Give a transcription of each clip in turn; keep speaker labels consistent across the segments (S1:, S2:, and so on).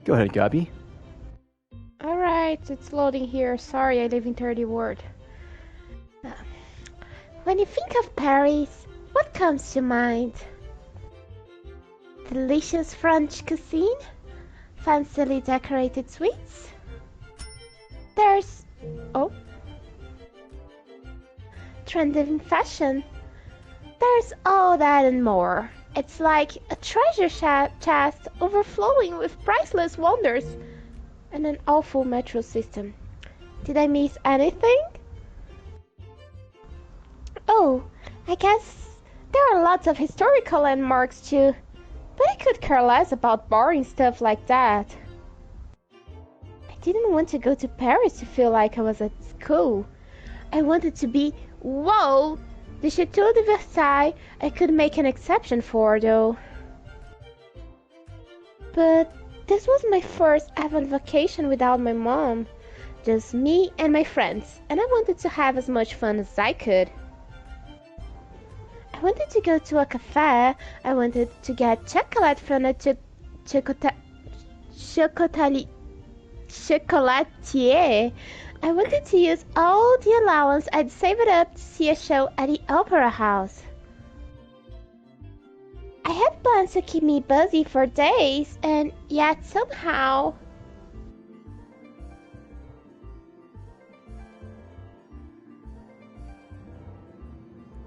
S1: Go ahead, Gabby.
S2: Alright, it's loading here. Sorry, I live in 30 word. When you think of Paris, what comes to mind? Delicious French cuisine? Fancily decorated sweets? There's... oh? Trending fashion? There's all that and more. It's like a treasure chest overflowing with priceless wonders. And an awful metro system. Did I miss anything? Oh, I guess there are lots of historical landmarks too. But I could care less about boring stuff like that. I didn't want to go to Paris to feel like I was at school. I wanted to be, whoa! The Chateau de Versailles I could make an exception for, though. But this was my first ever vacation without my mom. Just me and my friends, and I wanted to have as much fun as I could. I wanted to go to a cafe. I wanted to get chocolate from a chocolatier. I wanted to use all the allowance I'd saved up to see a show at the Opera House. I had plans to keep me busy for days, and yet somehow...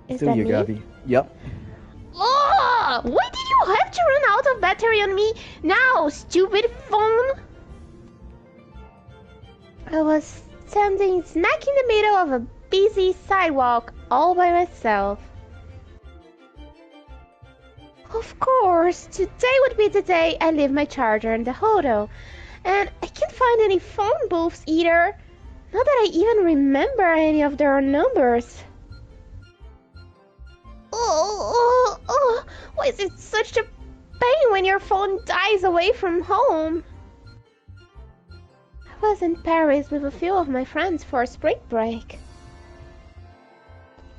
S2: Is that me?
S1: Gabby. Yep.
S2: Oh, why did you have to run out of battery on me now, stupid phone? I was standing smack in the middle of a busy sidewalk all by myself. Of course, today would be the day I leave my charger in the hotel, and I can't find any phone booths either. Not that I even remember any of their numbers. Oh, why is it such a pain when your phone dies away from home? I was in Paris with a few of my friends for spring break.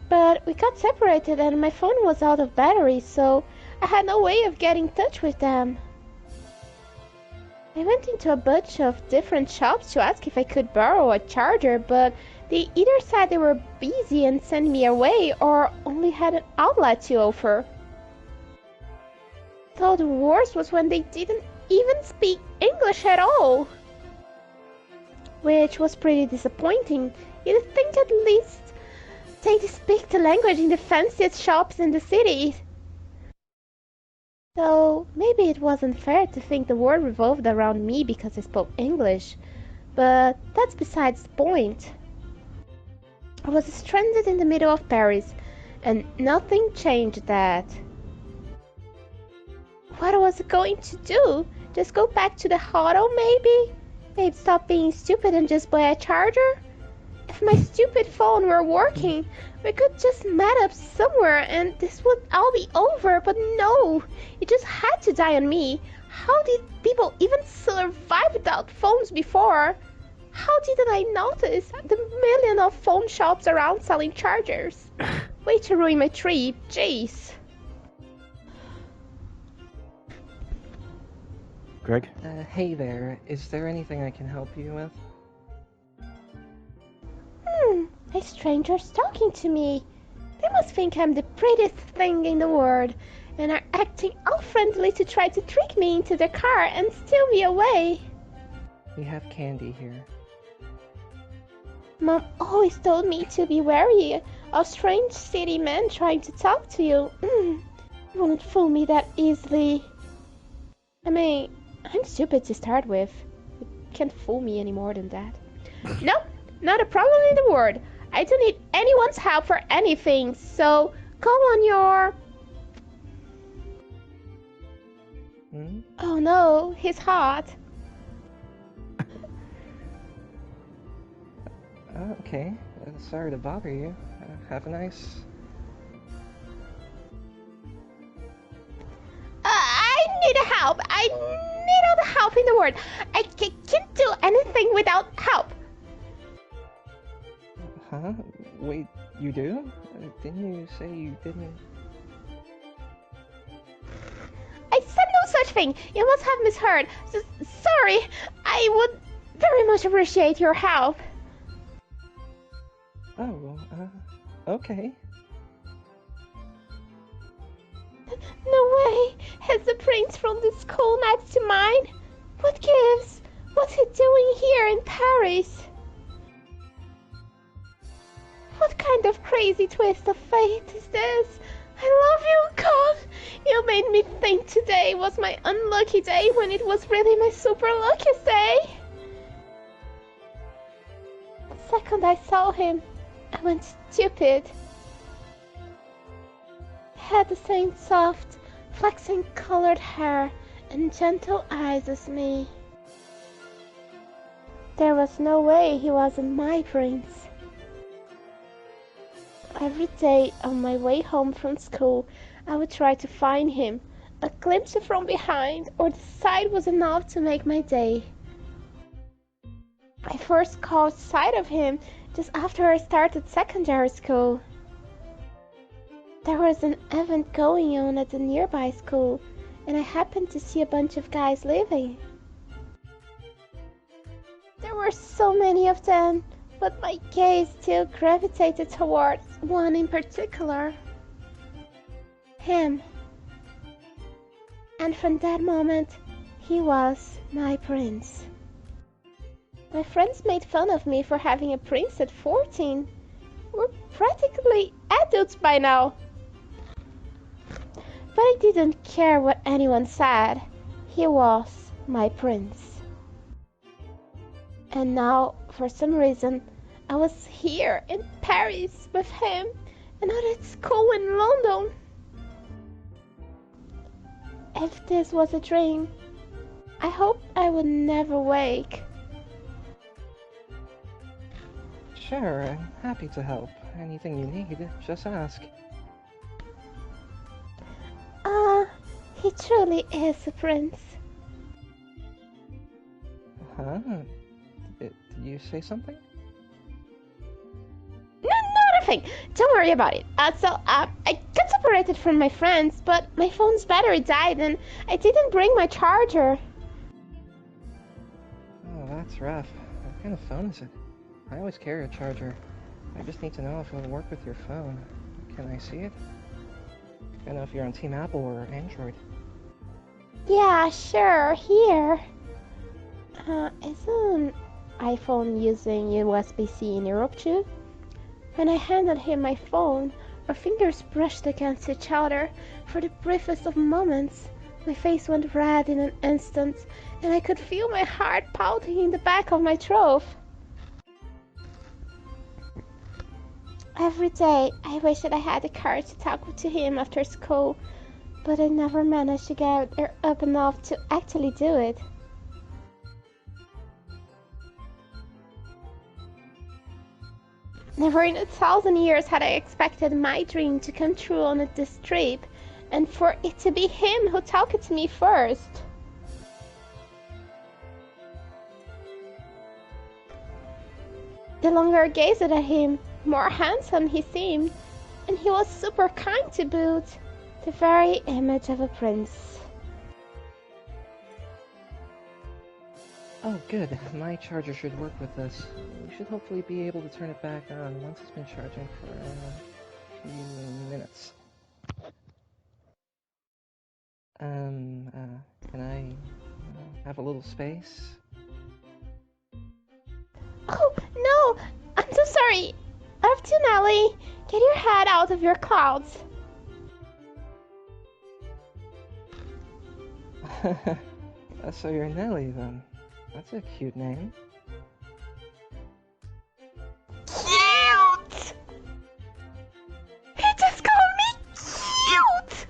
S2: But we got separated and my phone was out of battery, so I had no way of getting in touch with them. I went into a bunch of different shops to ask if I could borrow a charger, but they either said they were busy and sent me away or only had an outlet to offer. Though the worst was when they didn't even speak English at all. Which was pretty disappointing. You'd think at least they'd speak the language in the fanciest shops in the city. So maybe it wasn't fair to think the world revolved around me because I spoke English. But that's besides the point. I was stranded in the middle of Paris, and nothing changed that. What was I going to do? Just go back to the hotel, maybe? Maybe stop being stupid and just buy a charger? If my stupid phone were working, we could just meet up somewhere and this would all be over, but no! It just had to die on me. How did people even survive without phones before? How didn't I notice the million of phone shops around selling chargers? Way to ruin my trip, jeez.
S1: Greg?
S3: Hey there, is there anything I can help you with?
S2: A stranger's talking to me. They must think I'm the prettiest thing in the world, and are acting all friendly to try to trick me into their car and steal me away.
S3: We have candy here.
S2: Mom always told me to be wary of strange city men trying to talk to you. You won't fool me that easily. I mean, I'm stupid to start with. You can't fool me any more than that. Nope, not a problem in the world. I don't need anyone's help for anything, so go on your...
S3: Hmm?
S2: Oh no, he's hot.
S3: Okay. Sorry to bother you. Have a nice...
S2: I need help. I need all the help in the world. I can't do anything without help.
S3: Huh? Wait, you do? Didn't you say you didn't...
S2: I said no such thing. You must have misheard. Sorry. I would very much appreciate your help.
S3: Oh, okay.
S2: No way. Has the prince from the school next to mine? What gives? What's he doing here in Paris? What kind of crazy twist of fate is this? I love you, God. You made me think today was my unlucky day when it was really my super luckiest day. The second I saw him, I went stupid. He had the same soft, flaxen colored hair and gentle eyes as me. There was no way he wasn't my prince. Every day on my way home from school, I would try to find him. A glimpse from behind or the sight was enough to make my day. I first caught sight of him just after I started secondary school. There was an event going on at the nearby school, and I happened to see a bunch of guys leaving. There were so many of them, but my gaze still gravitated towards one in particular. Him. And from that moment, he was my prince. My friends made fun of me for having a prince at 14. We're practically adults by now. But I didn't care what anyone said. He was my prince. And now, for some reason, I was here in Paris with him and not at school in London. If this was a dream, I hope I would never wake.
S3: Sure, I'm happy to help. Anything you need, just ask.
S2: He truly is a prince.
S3: Huh? Did you say something?
S2: No, not a thing. Don't worry about it. I got separated from my friends, but my phone's battery died and I didn't bring my charger.
S3: Oh, that's rough. What kind of phone is it? I always carry a charger. I just need to know if it'll work with your phone. Can I see it? I don't know if you're on Team Apple or Android.
S2: Yeah, sure, here. Isn't iPhone using USB-C in Europe too? When I handed him my phone, our fingers brushed against each other. For the briefest of moments, my face went red in an instant, and I could feel my heart pounding in the back of my throat. Every day, I wish that I had the courage to talk to him after school, but I never managed to get up enough to actually do it. Never in 1,000 years had I expected my dream to come true on this trip, and for it to be him who talked to me first. The longer I gazed at him, more handsome he seemed, and he was super kind to boot, the very image of a prince.
S3: Oh, good. My charger should work with this. We should hopefully be able to turn it back on once it's been charging for a few minutes. Can I have a little space?
S2: Oh, no! I'm so sorry! Up to Nellie! Get your head out of your clouds!
S3: So you're Nellie, then. That's a cute name.
S2: Cute! He just called me cute!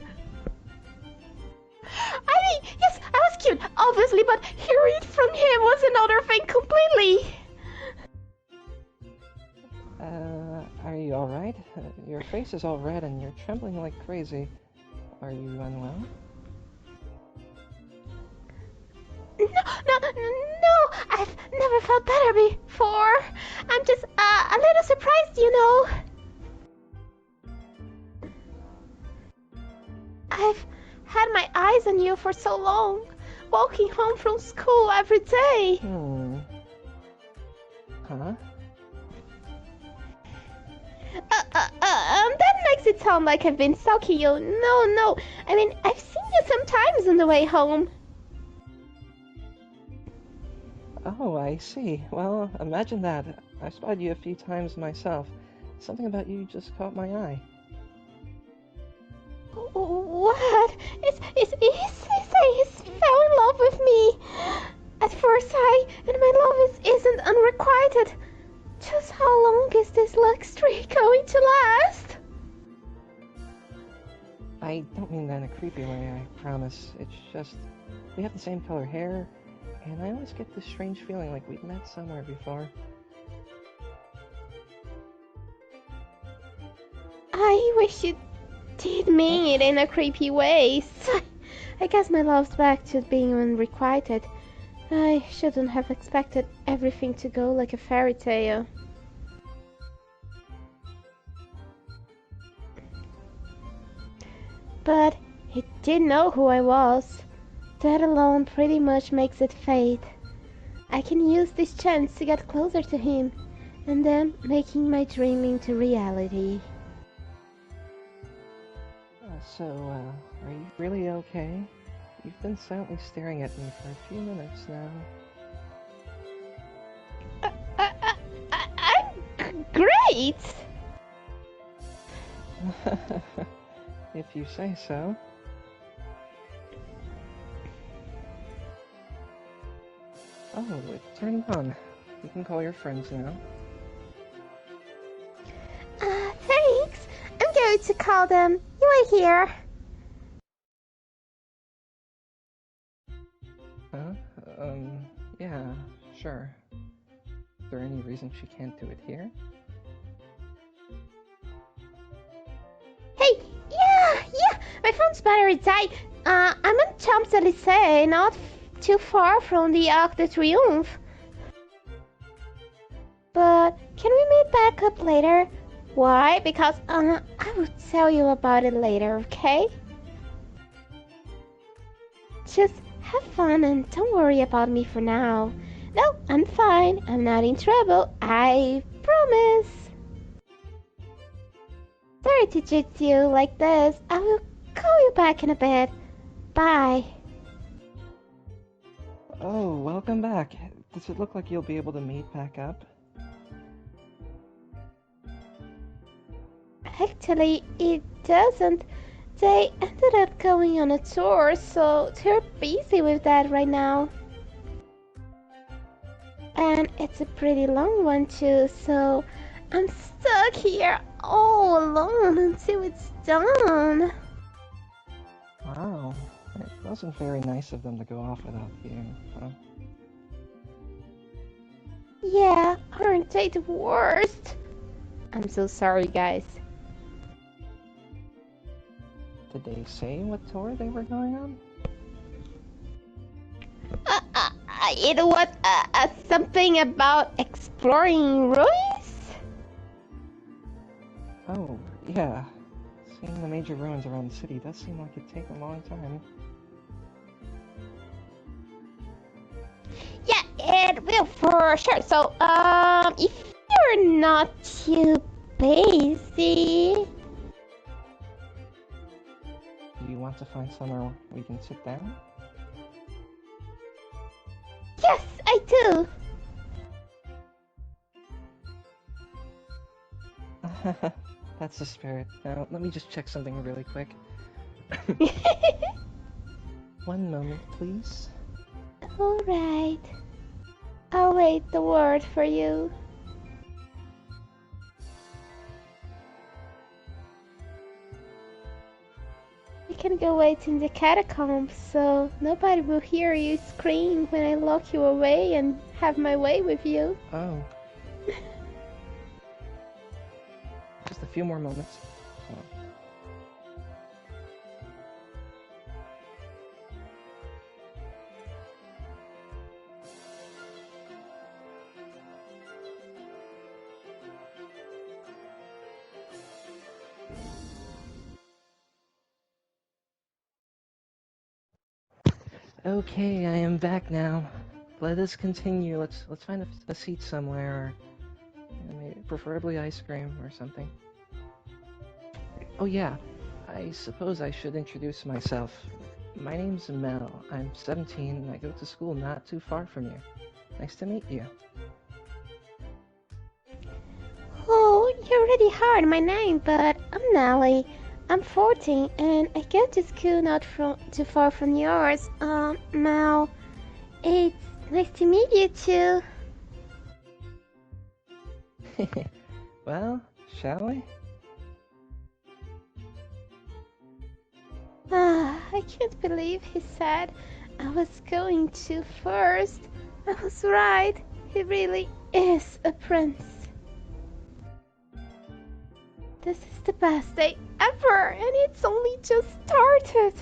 S2: I mean, yes, I was cute, obviously, but hearing it from him was another thing completely.
S3: Are you alright? Your face is all red and you're trembling like crazy. Are you unwell?
S2: No, I've never felt better before. I'm just a little surprised, you know. I've had my eyes on you for so long, walking home from school every day.
S3: Huh?
S2: That makes it sound like I've been stalking you. No. I mean, I've seen you sometimes on the way home.
S3: Oh, I see. Well, imagine that. I've spotted you a few times myself. Something about you just caught my eye.
S2: What? He's fell in love with me at first sight, and my love isn't unrequited. Just how long is this luck streak going to last?
S3: I don't mean that in a creepy way, I promise. It's just, we have the same color hair, and I always get this strange feeling like we've met somewhere before.
S2: I wish you did mean it in a creepy way. I guess my love's back to being unrequited. I shouldn't have expected everything to go like a fairy tale. But he did know who I was. That alone pretty much makes it fate. I can use this chance to get closer to him, and then making my dream into reality.
S3: So, are you really okay? You've been silently staring at me for a few minutes now.
S2: I'm great!
S3: If you say so. Oh, it turned on. You can call your friends now.
S2: Thanks. I'm going to call them. You wait here.
S3: Huh? Yeah, sure. Is there any reason she can't do it here?
S2: Hey, yeah, my phone's battery died. I'm in Champs-Élysées, not too far from the Arc de Triomphe. But can we meet back up later? Why? Because I will tell you about it later, okay? Just have fun and don't worry about me for now. No, I'm fine. I'm not in trouble. I promise. Sorry to jitz you like this. I will call you back in a bit. Bye.
S3: Oh, welcome back. Does it look like you'll be able to meet back up?
S2: Actually, it doesn't. They ended up going on a tour, so they're busy with that right now. And it's a pretty long one too, so I'm stuck here all alone until it's done.
S3: Wow, it wasn't very nice of them to go off without you, huh?
S2: Yeah, aren't they the worst? I'm so sorry, guys.
S3: Did they say what tour they were going on?
S2: You know what? Something about exploring ruins?
S3: Oh, yeah. Seeing the major ruins around the city does seem like it'd take a long time.
S2: Yeah, it will for sure. So, if you're not too busy...
S3: Do you want to find somewhere we can sit down?
S2: Yes, I do!
S3: That's the spirit. Now, let me just check something really quick. One moment, please.
S2: Alright. I'll wait the word for you. You can go wait in the catacombs, so nobody will hear you scream when I lock you away and have my way with you.
S3: Oh. Just a few more moments. Okay, I am back now. Let us continue. Let's find a seat somewhere, or maybe preferably ice cream or something. Oh yeah, I suppose I should introduce myself. My name's Mell. I'm 17 and I go to school not too far from you. Nice to meet you.
S2: Oh, you already heard my name, but I'm Nellie. I'm 14 and I go to school not too far from yours. Mel, it's nice to meet you too.
S3: Well, shall we?
S2: I can't believe he said I was going to first. I was right. He really is a prince. This is the best day ever, and it's only just started.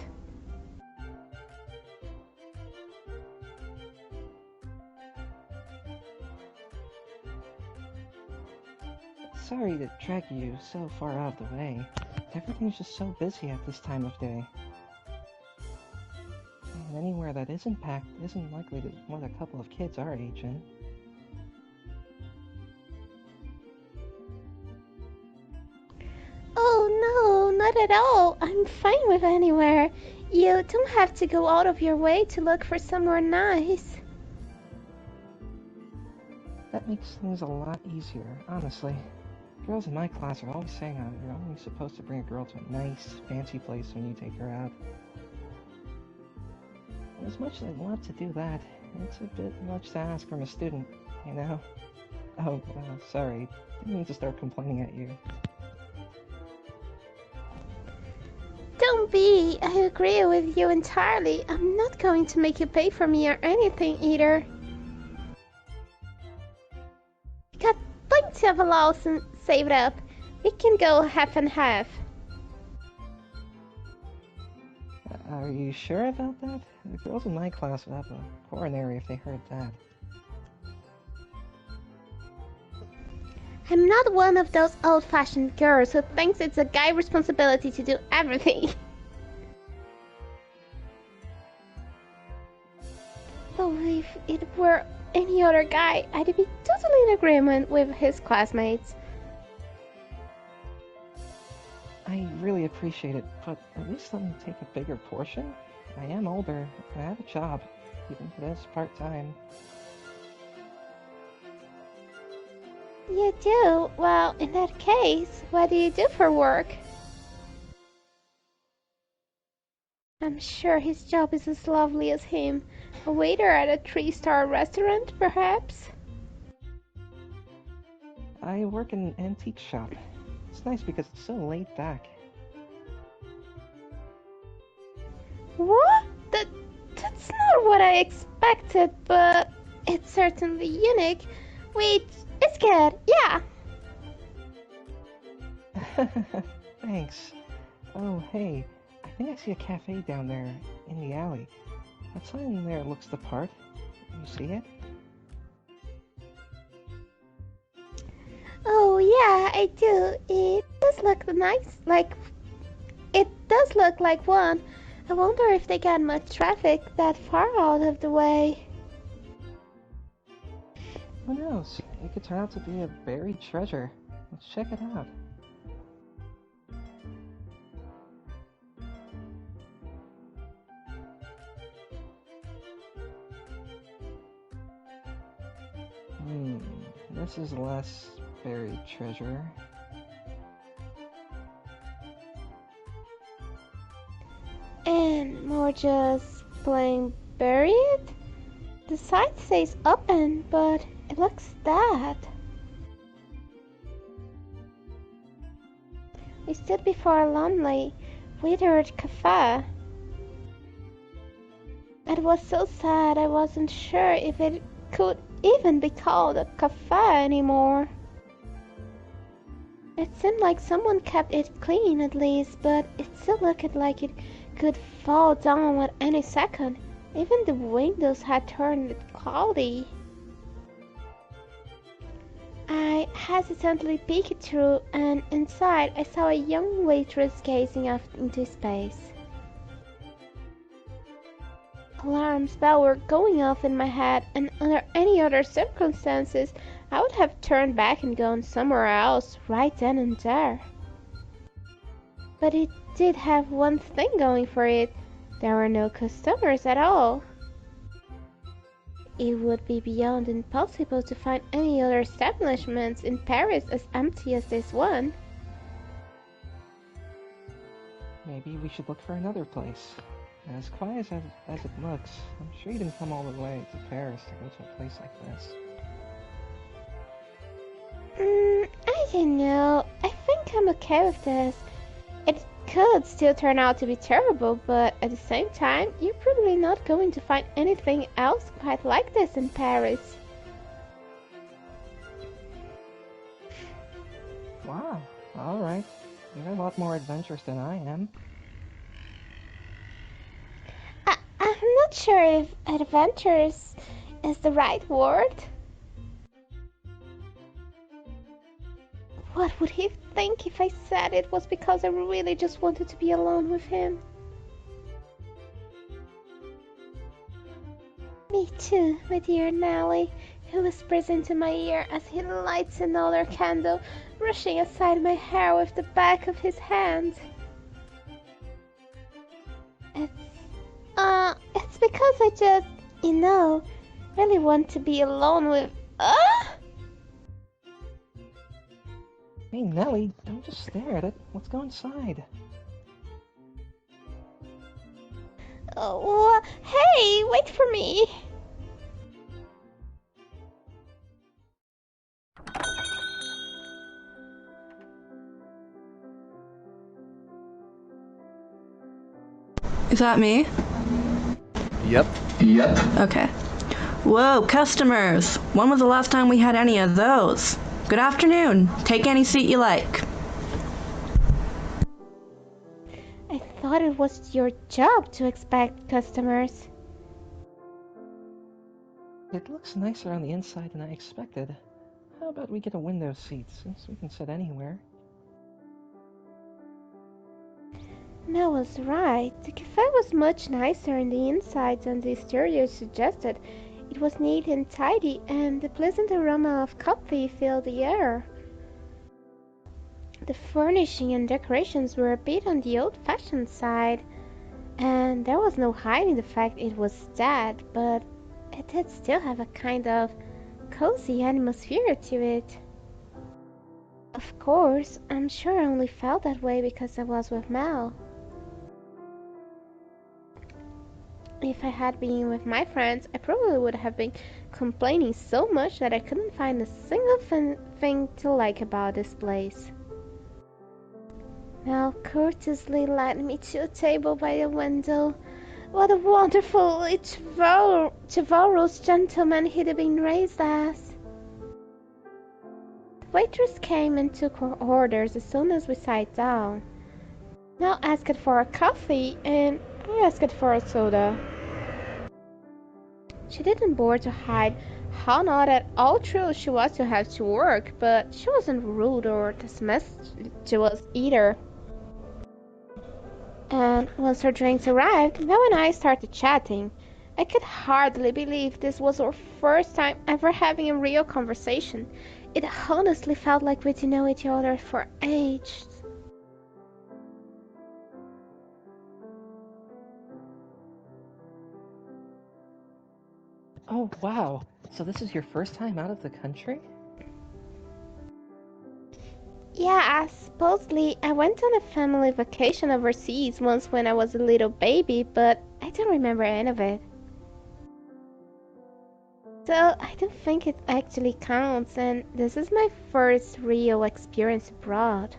S3: Sorry to drag you so far out of the way. Everything's just so busy at this time of day. And anywhere that isn't packed isn't likely to let a couple of kids our age in.
S2: Oh no, not at all. I'm fine with anywhere. You don't have to go out of your way to look for somewhere nice.
S3: That makes things a lot easier, honestly. Girls in my class are always saying that you're only supposed to bring a girl to a nice, fancy place when you take her out. And as much as I'd love to do that, it's a bit much to ask from a student, you know? Oh, sorry. Didn't mean to start complaining at you.
S2: Don't be. I agree with you entirely. I'm not going to make you pay for me or anything either. I got plenty of allowance saved up. We can go half and half.
S3: Are you sure about that? The girls in my class would have a coronary if they heard that.
S2: I'm not one of those old-fashioned girls who thinks it's a guy's responsibility to do everything. Though if it were any other guy, I'd be totally in agreement with his classmates.
S3: I really appreciate it, but at least let me take a bigger portion. I am older, and I have a job, even if it is part-time.
S2: You do? Well, in that case, what do you do for work? I'm sure his job is as lovely as him. A waiter at a 3-star restaurant, perhaps?
S3: I work in an antique shop. It's nice because it's so laid back.
S2: What? That's not what I expected, but it's certainly unique. Wait, it's good, yeah.
S3: Thanks. Oh, hey, I think I see a cafe down there in the alley. That sign there looks the part. You see it?
S2: Oh yeah, I do. It does look nice. It does look like one. I wonder if they get much traffic that far out of the way.
S3: Who knows? It could turn out to be a buried treasure. Let's check it out. This is less buried treasure.
S2: And more just plain buried? The site says open, but it looks dead. We stood before a lonely, withered cafe. It was so sad I wasn't sure if it could even be called a cafe anymore. It seemed like someone kept it clean at least, but it still looked like it could fall down at any second. Even the windows had turned cloudy. I hesitantly peeked through, and inside I saw a young waitress gazing off into space. Alarms bells were going off in my head, and under any other circumstances I would have turned back and gone somewhere else right then and there. But it did have one thing going for it. There were no customers at all. It would be beyond impossible to find any other establishments in Paris as empty as this one.
S3: Maybe we should look for another place. As quiet as it looks, I'm sure you didn't come all the way to Paris to go to a place like this.
S2: I don't know. I think I'm okay with this. It could still turn out to be terrible, but at the same time, you're probably not going to find anything else quite like this in Paris.
S3: Wow, alright. You're a lot more adventurous than I am.
S2: I'm not sure if adventurous is the right word. What would he think if I said it was because I really just wanted to be alone with him? Me too, my dear Nellie, he whispers into my ear as he lights another candle, brushing aside my hair with the back of his hand. It's because I just, really want to be alone with,
S3: Hey Nellie, don't just stare at it. Let's go inside.
S2: Oh, hey, wait for me.
S4: Is that me?
S1: Yep.
S4: Okay. Whoa, customers! When was the last time we had any of those? Good afternoon. Take any seat you like.
S2: I thought it was your job to expect customers.
S3: It looks nicer on the inside than I expected. How about we get a window seat, since we can sit anywhere?
S2: Mel was right. The cafe was much nicer on the inside than the exterior suggested. It was neat and tidy, and the pleasant aroma of coffee filled the air. The furnishing and decorations were a bit on the old-fashioned side, and there was no hiding the fact it was dead, but it did still have a kind of cozy atmosphere to it. Of course, I'm sure I only felt that way because I was with Mel. If I had been with my friends, I probably would have been complaining so much that I couldn't find a single thing to like about this place. Mel courteously led me to a table by the window. What a wonderfully chivalrous gentleman he'd been raised as. The waitress came and took her orders as soon as we sat down. Mel asked for a coffee, and I asked for a soda. She didn't bore to hide how not at all thrilled she was to have to work, but she wasn't rude or dismissive to us either. And once her drinks arrived, Mel and I started chatting. I could hardly believe this was our first time ever having a real conversation. It honestly felt like we'd known each other for ages.
S3: Oh, wow. So this is your first time out of the country?
S2: Yeah, supposedly I went on a family vacation overseas once when I was a little baby, but I don't remember any of it. So I don't think it actually counts, and this is my first real experience abroad.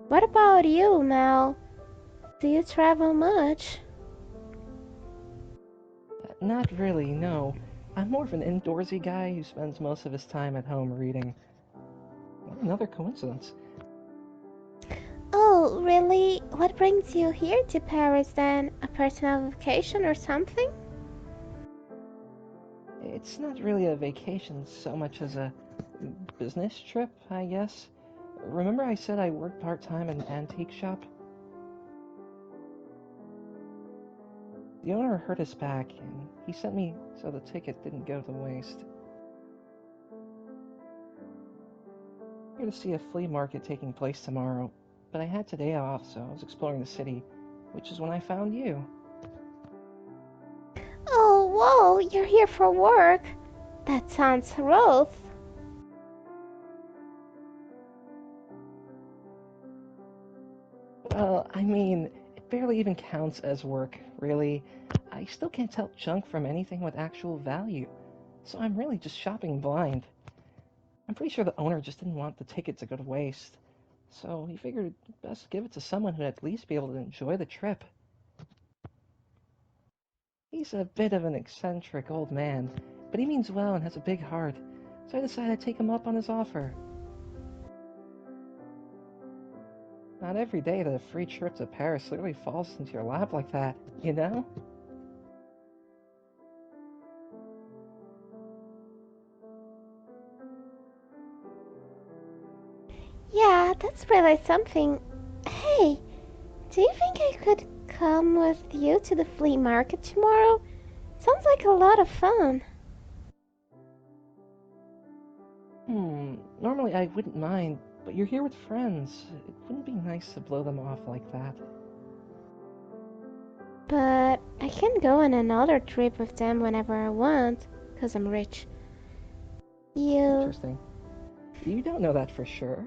S2: What about you, Mel? Do you travel much?
S3: Not really, no. I'm more of an indoorsy guy who spends most of his time at home reading. What another coincidence.
S2: Oh, really? What brings you here to Paris then? A personal vacation or something?
S3: It's not really a vacation so much as a business trip, I guess. Remember I said I worked part-time in an antique shop? The owner hurt his back, and he sent me so the ticket didn't go to waste. I'm here to see a flea market taking place tomorrow, but I had today off, so I was exploring the city, which is when I found you.
S2: Oh, whoa, you're here for work. That sounds rough.
S3: Well, I mean, it barely even counts as work, really. I still can't tell junk from anything with actual value, so I'm really just shopping blind. I'm pretty sure the owner just didn't want the ticket to go to waste, so he figured best give it to someone who'd at least be able to enjoy the trip. He's a bit of an eccentric old man, but he means well and has a big heart, so I decided to take him up on his offer. Not every day that a free trip to Paris literally falls into your lap like that, you know?
S2: Yeah, that's really something. Hey, do you think I could come with you to the flea market tomorrow? Sounds like a lot of fun.
S3: Normally I wouldn't mind, but you're here with friends. It wouldn't be nice to blow them off like that.
S2: But I can go on another trip with them whenever I want, 'cause I'm rich. You...
S3: Interesting. You don't know that for sure.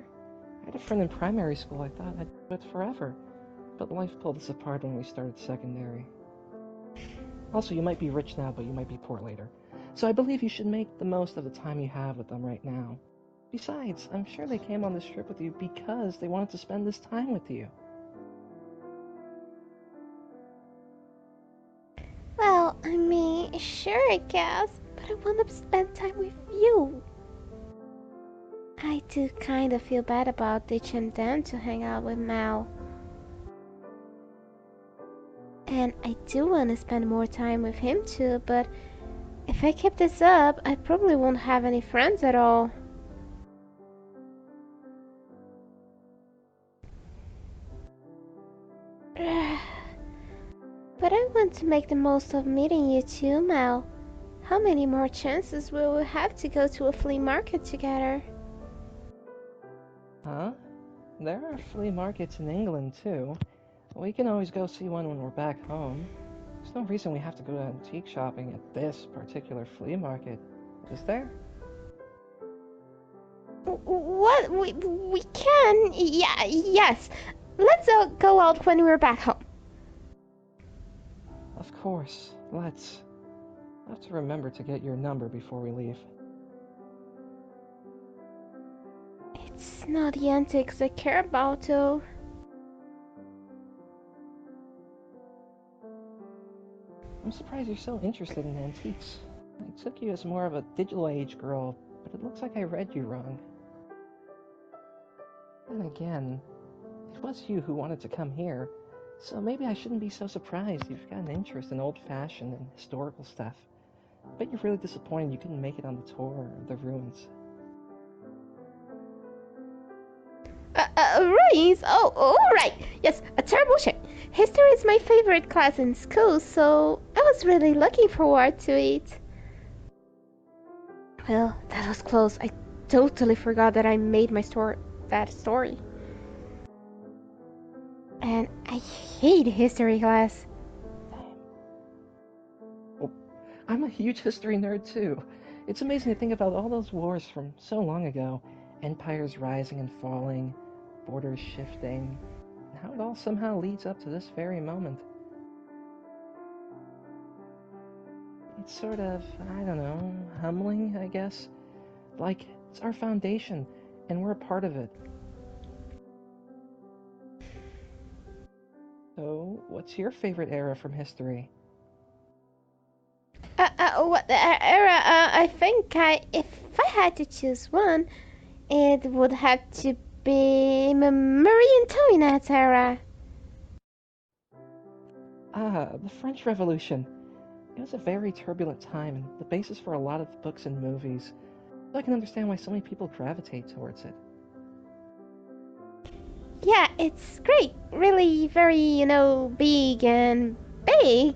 S3: I had a friend in primary school I thought I'd be with forever, but life pulled us apart when we started secondary. Also, you might be rich now, but you might be poor later. So I believe you should make the most of the time you have with them right now. Besides, I'm sure they came on this trip with you because they wanted to spend this time with you.
S2: Well, I mean, sure I guess, but I want to spend time with you. I do kind of feel bad about ditching them to hang out with Mell. And I do want to spend more time with him too, but if I keep this up, I probably won't have any friends at all. But I want to make the most of meeting you too, Mell. How many more chances will we have to go to a flea market together?
S3: Huh? There are flea markets in England too. We can always go see one when we're back home. There's no reason we have to go antique shopping at this particular flea market, is there?
S2: What? We can? Yeah, yes. Let's go out when we're back home.
S3: Of course, let's. I'll have to remember to get your number before we leave.
S2: It's not the antiques I care about, though.
S3: I'm surprised you're so interested in antiques. I took you as more of a digital age girl, but it looks like I read you wrong. Then again, it was you who wanted to come here, so maybe I shouldn't be so surprised you've got an interest in old-fashioned and historical stuff. But you're really disappointed you couldn't make it on the tour of the ruins.
S2: Ruins? Oh, alright. Yes, a terrible shame. History is my favorite class in school, so I was really looking forward to it. Well, that was close. I totally forgot that I made that story. And I hate history class.
S3: Oh, I'm a huge history nerd too. It's amazing to think about all those wars from so long ago. Empires rising and falling, borders shifting, and how it all somehow leads up to this very moment. It's sort of, I don't know, humbling, I guess. Like, it's our foundation, and we're a part of it. So, what's your favorite era from history?
S2: What era? I think if I had to choose one, it would have to be Marie Antoinette's era.
S3: Ah, the French Revolution. It was a very turbulent time and the basis for a lot of books and movies. So I can understand why so many people gravitate towards it.
S2: Yeah, it's great. Really very, big and big.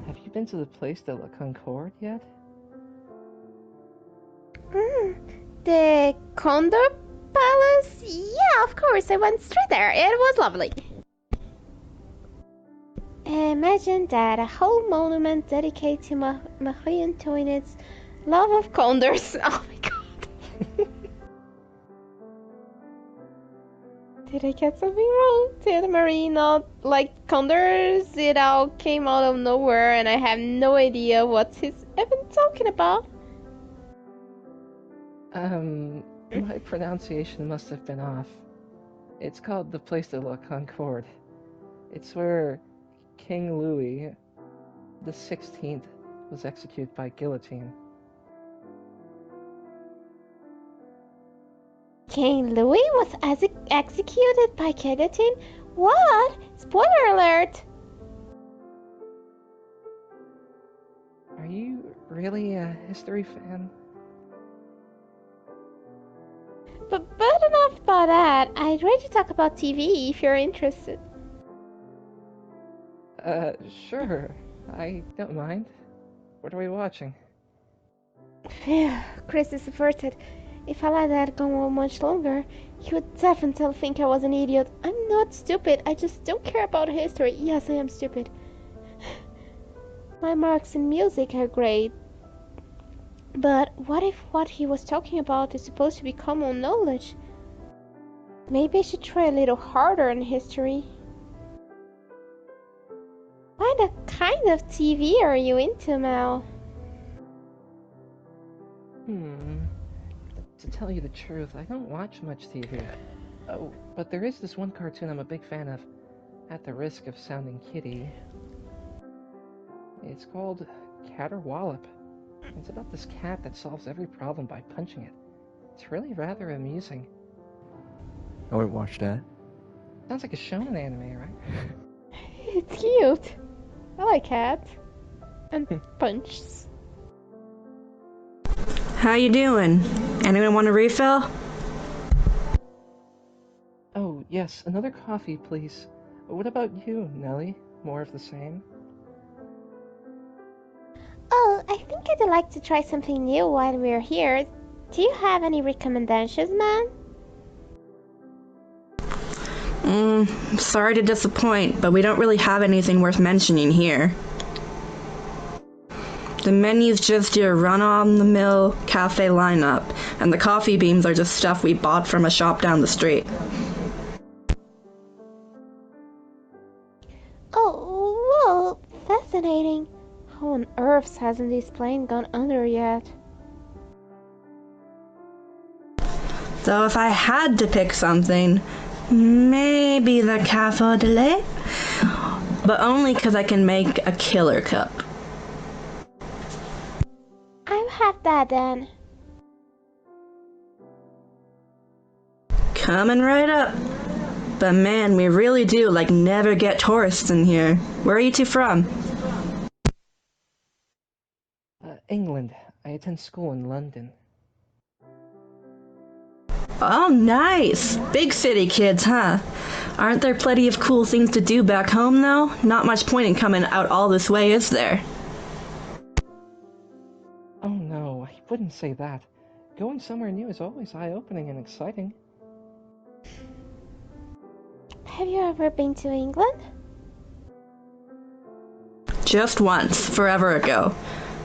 S3: Have you been to the Place de la Concorde yet?
S2: The Condor Palace? Yeah, of course. I went straight there. It was lovely. Imagine that, a whole monument dedicated to Marie Antoinette's love of condors. Oh my god. Did I get something wrong? Did Marie not like condors? It all came out of nowhere and I have no idea what he's even talking about.
S3: My pronunciation must have been off. It's called the Place de la Concorde. It's where King Louis the 16th was executed by guillotine.
S2: King Louis was executed by guillotine? What? Spoiler alert!
S3: Are you really a history fan?
S2: But enough about that. I'd ready to talk about TV if you're interested.
S3: Sure. I don't mind. What are we watching?
S2: Phew, Chris is averted. If I let that go on much longer, he would definitely think I was an idiot. I'm not stupid, I just don't care about history. Yes, I am stupid. My marks in music are great. But what if what he was talking about is supposed to be common knowledge? Maybe I should try a little harder in history. What kind of TV are you into, Mel?
S3: To tell you the truth, I don't watch much TV. Oh, but there is this one cartoon I'm a big fan of, at the risk of sounding kiddie. It's called Cat or Wallop. It's about this cat that solves every problem by punching it. It's really rather amusing.
S1: I would watch that.
S3: Sounds like a shonen anime, right?
S2: It's cute. I like cats. And punches.
S4: How you doing? Anyone want a refill?
S3: Oh, yes, another coffee, please. What about you, Nellie? More of the same?
S2: Oh, I think I'd like to try something new while we're here. Do you have any recommendations, man?
S4: Sorry to disappoint, but we don't really have anything worth mentioning here. The menu's just your run-on-the-mill cafe lineup, and the coffee beans are just stuff we bought from a shop down the street.
S2: Oh, well, fascinating. How on earth hasn't this plane gone under yet?
S4: Though if I had to pick something, maybe the cafe au lait, but only because I can make a killer cup.
S2: I'll have that then.
S4: Coming right up. But man, we really do never get tourists in here. Where are you two from?
S3: England. I attend school in London.
S4: Oh, nice. Big city kids, huh? Aren't there plenty of cool things to do back home, though? Not much point in coming out all this way, is there?
S3: Oh no, I wouldn't say that. Going somewhere new is always eye-opening and exciting.
S2: Have you ever been to England?
S4: Just once, forever ago.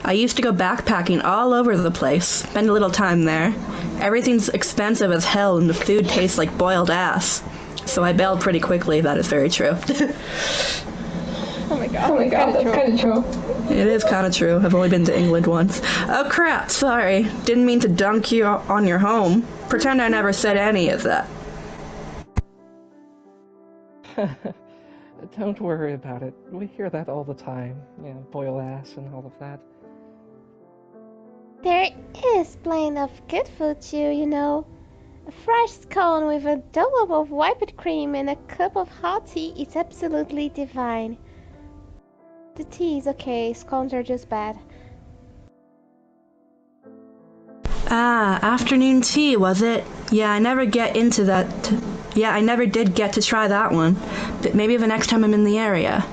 S4: I used to go backpacking all over the place, spend a little time there. Everything's expensive as hell and the food tastes like boiled ass. So I bailed pretty quickly, that is very true.
S2: Oh my god, that's kind of true.
S4: It is kind of true. I've only been to England once. Oh crap, sorry. Didn't mean to dunk you on your home. Pretend I never said any of that.
S3: Don't worry about it. We hear that all the time. Boil ass and all of that.
S2: There is plenty of good food too, you know. A fresh scone with a dollop of whipped cream and a cup of hot tea is absolutely divine. The tea is okay, scones are just bad.
S4: Ah, afternoon tea, was it? Yeah, I never did get to try that one. But maybe the next time I'm in the area.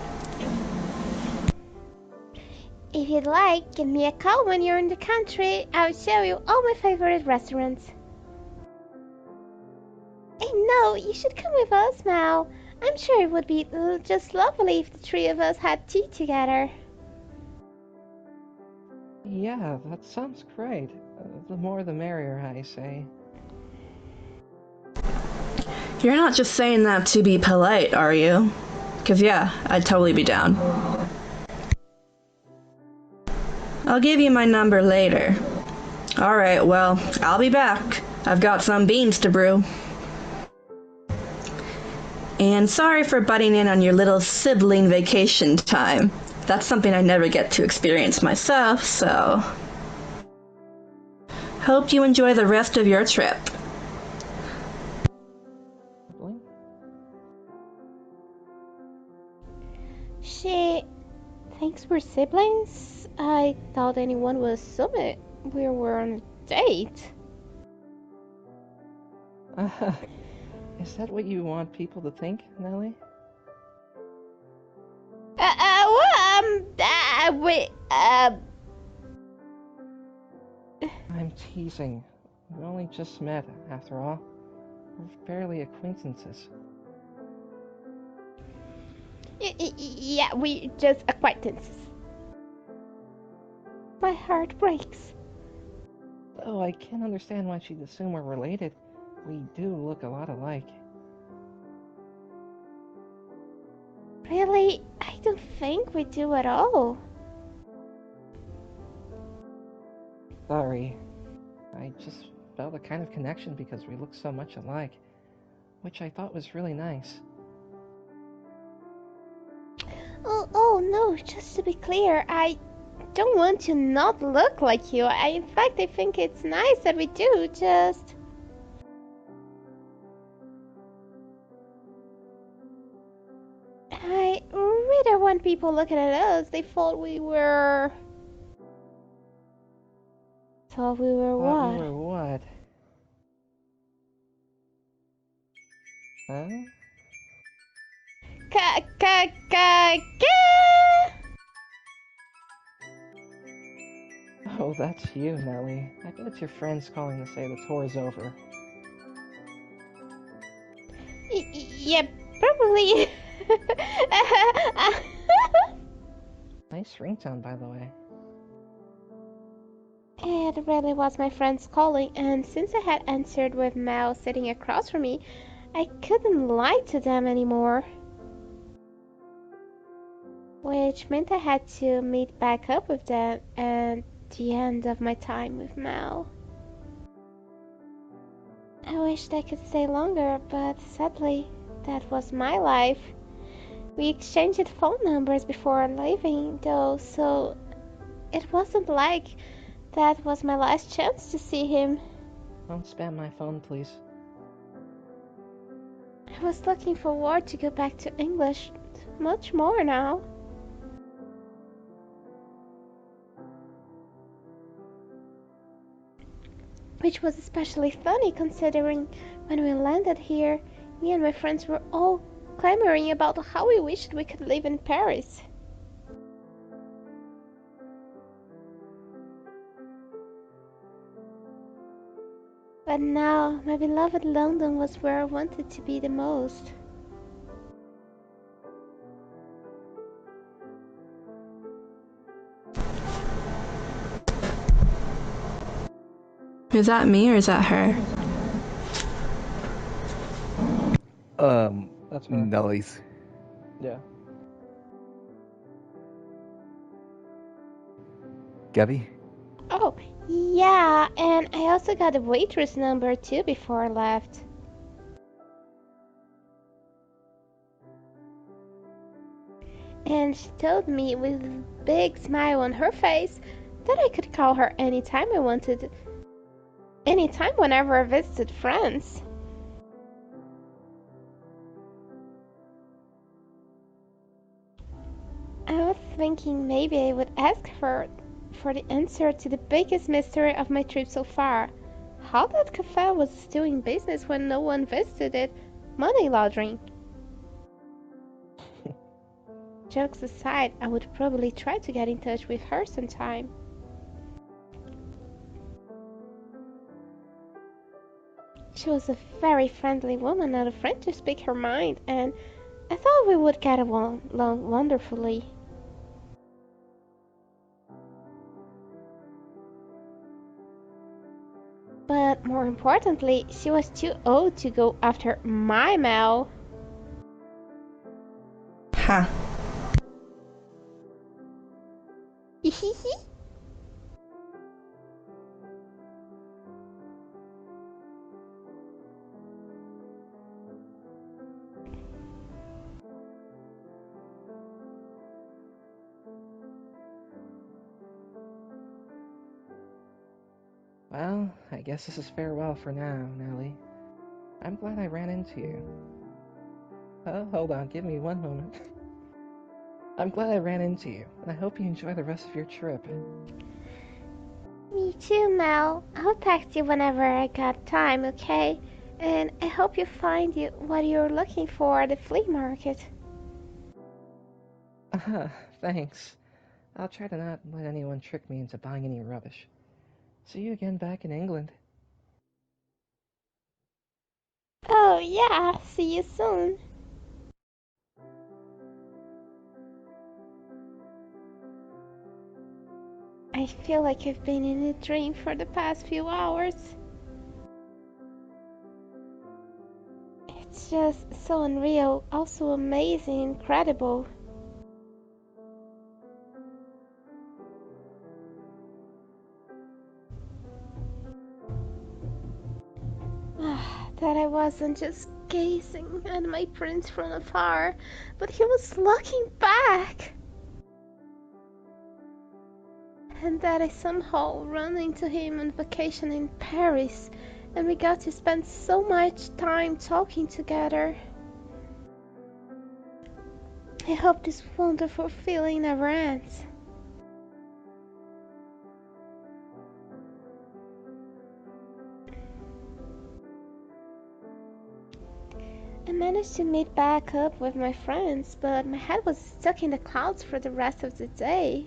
S2: If you'd like, give me a call when you're in the country. I'll show you all my favorite restaurants. Hey, no, you should come with us, Mel. I'm sure it would be just lovely if the three of us had tea together.
S3: Yeah, that sounds great. The more the merrier, I say.
S4: You're not just saying that to be polite, are you? 'Cause yeah, I'd totally be down. I'll give you my number later. Alright, well, I'll be back. I've got some beans to brew. And sorry for butting in on your little sibling vacation time. That's something I never get to experience myself, so... Hope you enjoy the rest of your trip.
S2: Shit. Thanks for siblings? I thought anyone would assume it. We were on a date.
S3: Is that what you want people to think, Nellie? I'm teasing. We only just met, after all. We're barely acquaintances.
S2: Yeah, we just acquaintances. My heart breaks.
S3: Oh, I can't understand why she'd assume we're related. We do look a lot alike.
S2: Really? I don't think we do at all.
S3: Sorry. I just felt a kind of connection because we look so much alike, which I thought was really nice.
S2: Oh no, just to be clear, I don't want to not look like you. In fact, I think it's nice that we do, just... I really want people looking at us. They thought we were... Thought we were what?
S3: Thought we were what? Huh? Oh, that's you, Nellie. I bet it's your friends calling to say the tour's over.
S2: Yeah, probably.
S3: Nice ringtone, by the way.
S2: It really was my friends calling, and since I had answered with Mel sitting across from me, I couldn't lie to them anymore. Which meant I had to meet back up with them at the end of my time with Mel. I wished I could stay longer, but sadly, that was my life. We exchanged phone numbers before leaving, though, so it wasn't like that was my last chance to see him.
S3: Don't spam my phone, please.
S2: I was looking forward to go back to English much more now. Which was especially funny considering when we landed here, me and my friends were all clamoring about how we wished we could live in Paris. But now, my beloved London was where I wanted to be the most.
S4: Is that me or is that her?
S3: That's her.
S1: Nellie's.
S3: Yeah.
S1: Gabby?
S2: Oh, yeah, and I also got the waitress number too before I left. And she told me with a big smile on her face That I could call her anytime I wanted, anytime whenever I visited France. I was thinking maybe I would ask her for the answer to the biggest mystery of my trip so far. How that cafe was still in business when no one visited it. Money laundering. Jokes aside, I would probably try to get in touch with her sometime. She was a very friendly woman, not afraid to speak her mind, and I thought we would get along wonderfully. But more importantly, she was too old to go after my Mell.
S4: Ha.
S3: Well, I guess this is farewell for now, Nellie. I'm glad I ran into you. Oh, hold on, give me one moment. I'm glad I ran into you, and I hope you enjoy the rest of your trip.
S2: Me too, Mell. I'll text you whenever I got time, okay? And I hope you find what you're looking for at the flea market.
S3: Thanks. I'll try to not let anyone trick me into buying any rubbish. See you again back in England.
S2: Oh yeah, see you soon. I feel like I've been in a dream for the past few hours. It's just so unreal, also amazing, incredible. That I wasn't just gazing at my prince from afar, but he was looking back. And that I somehow ran into him on vacation in Paris, and we got to spend so much time talking together. I hope this wonderful feeling never ends. I managed to meet back up with my friends, but my head was stuck in the clouds for the rest of the day.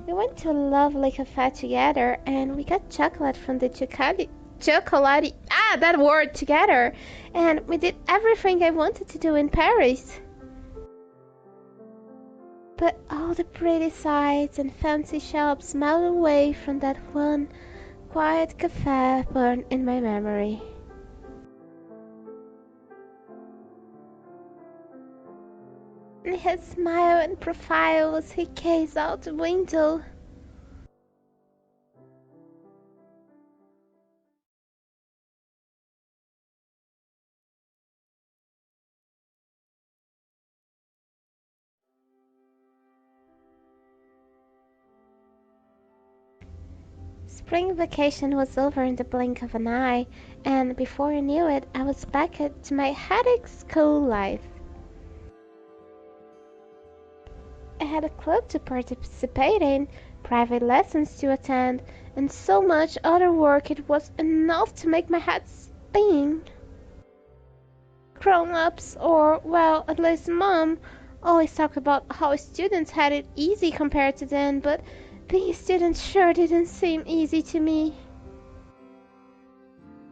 S2: We went to a lovely cafe together, and we got chocolate from the chocolate, that word, together, and we did everything I wanted to do in Paris. But all the pretty sights and fancy shops melted away from that one quiet cafe burned in my memory. And his smile and profile as he gazed out the window. Spring vacation was over in the blink of an eye, and before I knew it, I was back to my hectic school life. I had a club to participate in, private lessons to attend, and so much other work it was enough to make my head spin. Grown-ups, or, well, at least Mom, always talk about how students had it easy compared to then, but being a student sure didn't seem easy to me.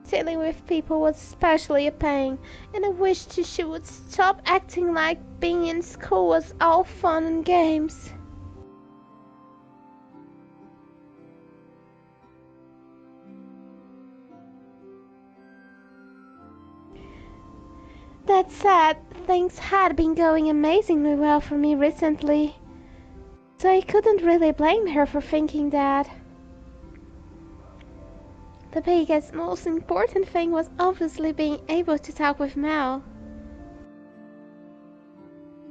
S2: Dealing with people was especially a pain, and I wished she would stop acting like being in school was all fun and games. That said, things had been going amazingly well for me recently, so I couldn't really blame her for thinking that. The biggest, most important thing was obviously being able to talk with Mell.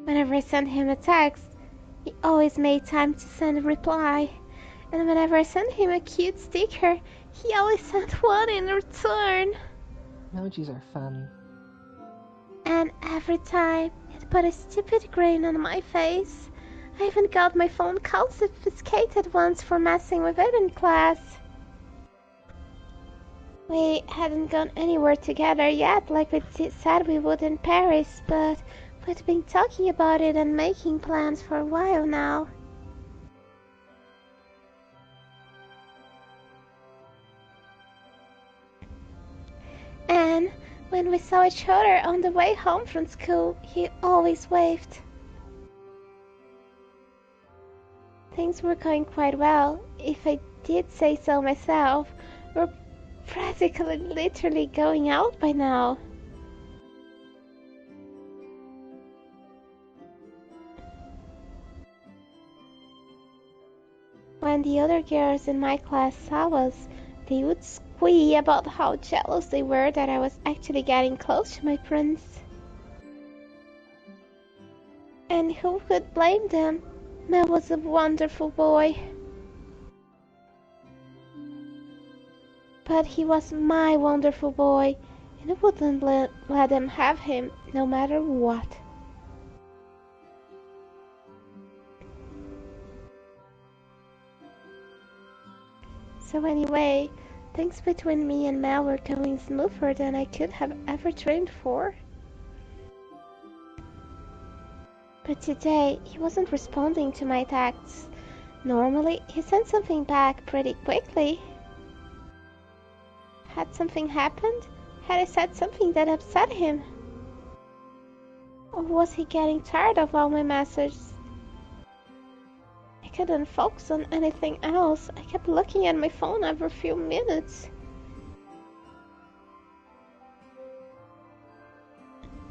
S2: Whenever I sent him a text, He always made time to send a reply, and whenever I sent him a cute sticker, he always sent one in return.
S3: Emojis are fun.
S2: And every time, he'd put a stupid grin on my face. I even got my phone confiscated once for messing with it in class. We hadn't gone anywhere together yet, like we said we would in Paris, but we'd been talking about it and making plans for a while now. And when we saw each other on the way home from school, he always waved. Things were going quite well, if I did say so myself. We're practically literally going out by now. When the other girls in my class saw us, they would squee about how jealous they were that I was actually getting close to my prince. And who could blame them? Mell was a wonderful boy. But he was my wonderful boy, and I wouldn't let them have him, no matter what. So anyway, things between me and Mell were going smoother than I could have ever dreamed for. But today, he wasn't responding to my texts. Normally, he sent something back pretty quickly. Had something happened? Had I said something that upset him? Or was he getting tired of all my messages? I couldn't focus on anything else. I kept looking at my phone every few minutes.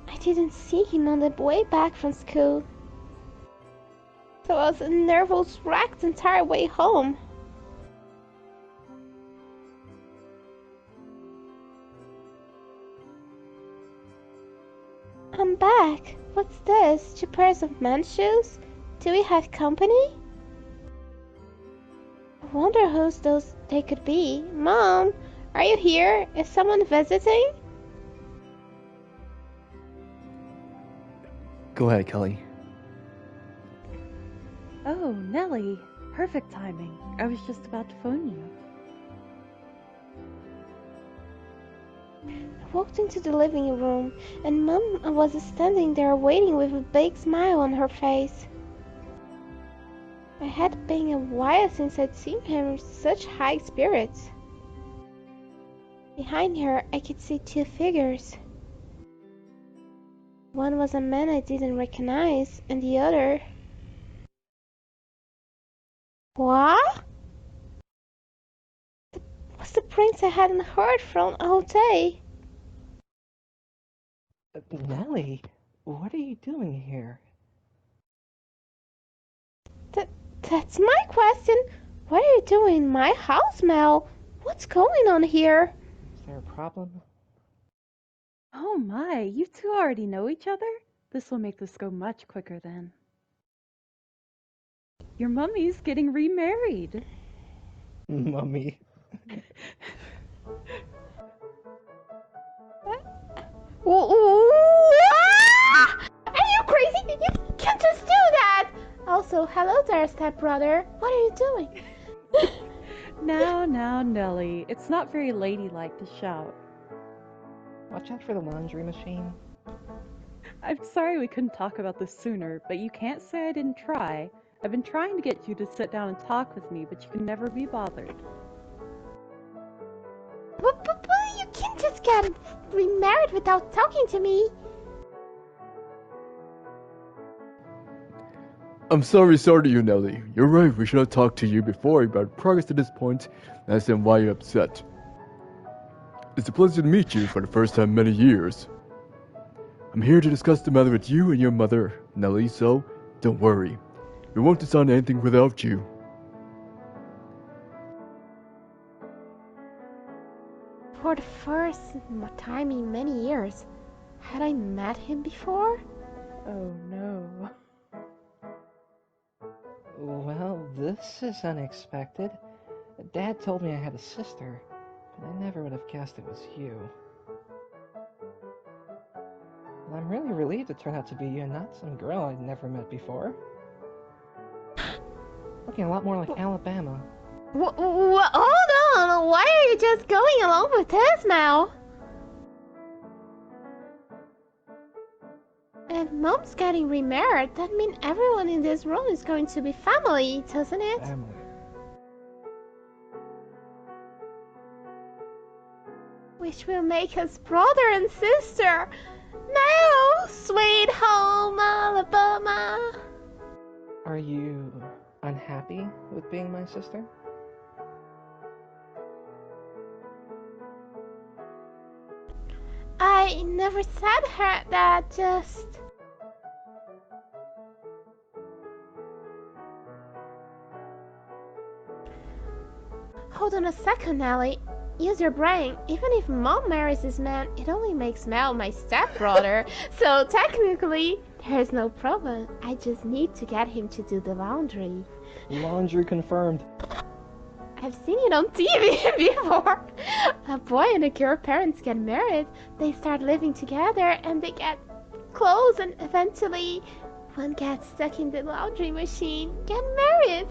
S2: I didn't see him on the way back from school. So I was a nervous wreck the entire way home. I'm back. What's this? 2 pairs of men's shoes? Do we have company? I wonder whose those they could be. Mom, are you here? Is someone visiting?
S1: Go ahead, Kelly.
S5: Oh, Nellie. Perfect timing. I was just about to phone you.
S2: I walked into the living room, and Mom was standing there waiting with a big smile on her face. It had been a while since I'd seen her in such high spirits. Behind her, I could see 2 figures. One was a man I didn't recognize, and the other... What? Was the prince I hadn't heard from all day?
S3: Nellie, what are you doing here?
S2: That's my question. What are you doing in my house, Mell? What's going on here?
S3: Is there a problem?
S5: Oh my, you two already know each other? This will make this go much quicker then. Your mummy's getting remarried.
S3: Mummy.
S2: Are you crazy? You can't just do that! Also, hello there, stepbrother. What are you doing?
S5: Now, Nellie. It's not very ladylike to shout.
S3: Watch out for the laundry machine.
S5: I'm sorry we couldn't talk about this sooner, but you can't say I didn't try. I've been trying to get you to sit down and talk with me, but you can never be bothered.
S2: But you can't just get remarried without talking to me.
S1: I'm sorry to you, Nellie. You're right, we should have talked to you before about progress to this point, and understand why you're upset. It's a pleasure to meet you for the first time in many years. I'm here to discuss the matter with you and your mother, Nellie, so don't worry. We won't decide anything without you.
S2: For the first time in many years, had I met him before?
S5: Oh no.
S3: Well, this is unexpected. Dad told me I had a sister, but I never would have guessed it was you. And I'm really relieved it turned out to be you and not some girl I'd never met before. Looking a lot more like Alabama.
S2: Hold on, why are you just going along with this, Mell? If Mom's getting remarried, that means everyone in this room is going to be family, doesn't it?
S3: Family.
S2: Which will make us brother and sister. Now, sweet home Alabama.
S3: Are you unhappy with being my sister?
S2: I never said her that, just... Hold on a second, Nellie. Use your brain. Even if Mom marries this man, it only makes Mell my stepbrother. So technically, there's no problem. I just need to get him to do the laundry.
S3: Laundry confirmed.
S2: I've seen it on TV before. A boy and a girl parents get married. They start living together and they get clothes and eventually one gets stuck in the laundry machine, get married.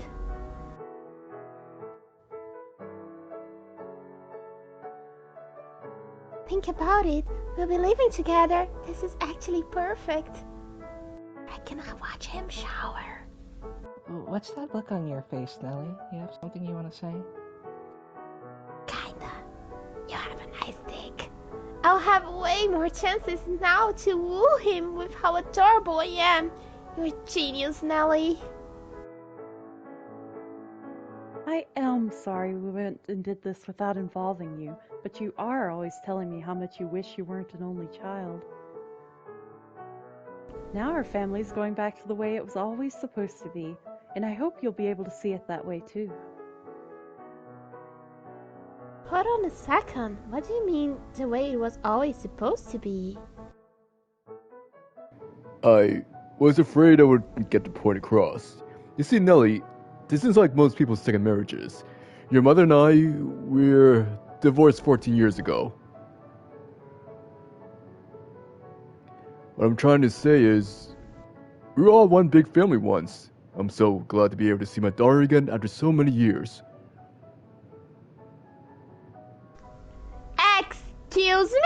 S2: Think about it. We'll be living together. This is actually perfect. I cannot watch him shower.
S3: What's that look on your face, Nellie? You have something you want to say?
S2: Kinda. You have a nice dick. I'll have way more chances now to woo him with how adorable I am. You're a genius, Nellie.
S5: I am sorry we went and did this without involving you, but you are always telling me how much you wish you weren't an only child. Now our family's going back to the way it was always supposed to be, and I hope you'll be able to see it that way too.
S2: Hold on a second. What do you mean the way it was always supposed to be?
S1: I was afraid I would get the point across. You see, Nellie, this is like most people's second marriages. Your mother and I, we're divorced 14 years ago. What I'm trying to say is, we were all one big family once. I'm so glad to be able to see my daughter again after so many years.
S2: Excuse me?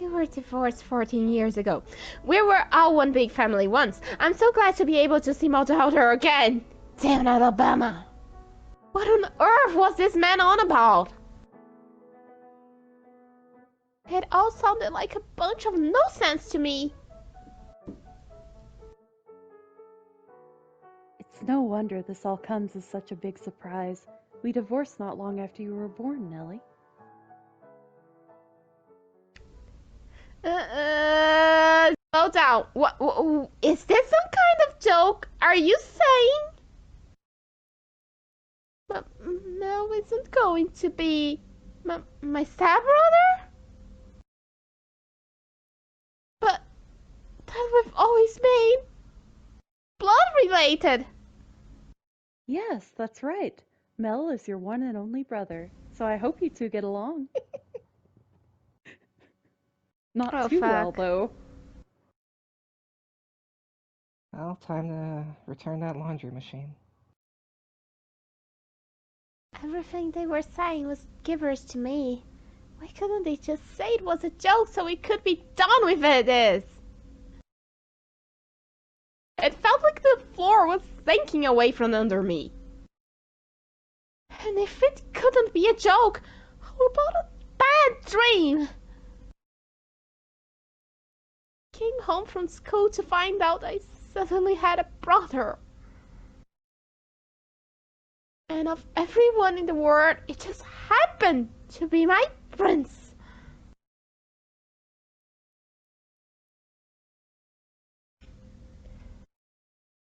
S2: We were divorced 14 years ago. We were all one big family once. I'm so glad to be able to see my daughter again. Damn Alabama. What on earth was this man on about? It all sounded like a bunch of nonsense to me.
S5: It's no wonder this all comes as such a big surprise. We divorced not long after you were born, Nellie.
S2: Slow down. What, is this some kind of joke? Are you saying? Mell isn't going to be my stepbrother? But that we've always been blood related.
S5: Yes, that's right. Mell is your one and only brother, so I hope you two get along. Not too well, though.
S3: Well, time to return that laundry machine.
S2: Everything they were saying was gibberish to me. Why couldn't they just say it was a joke so we could be done with this? It felt like the floor was sinking away from under me. And if it couldn't be a joke, how about a bad dream? Came home from school to find out I suddenly had a brother. And of everyone in the world, it just happened to be my prince.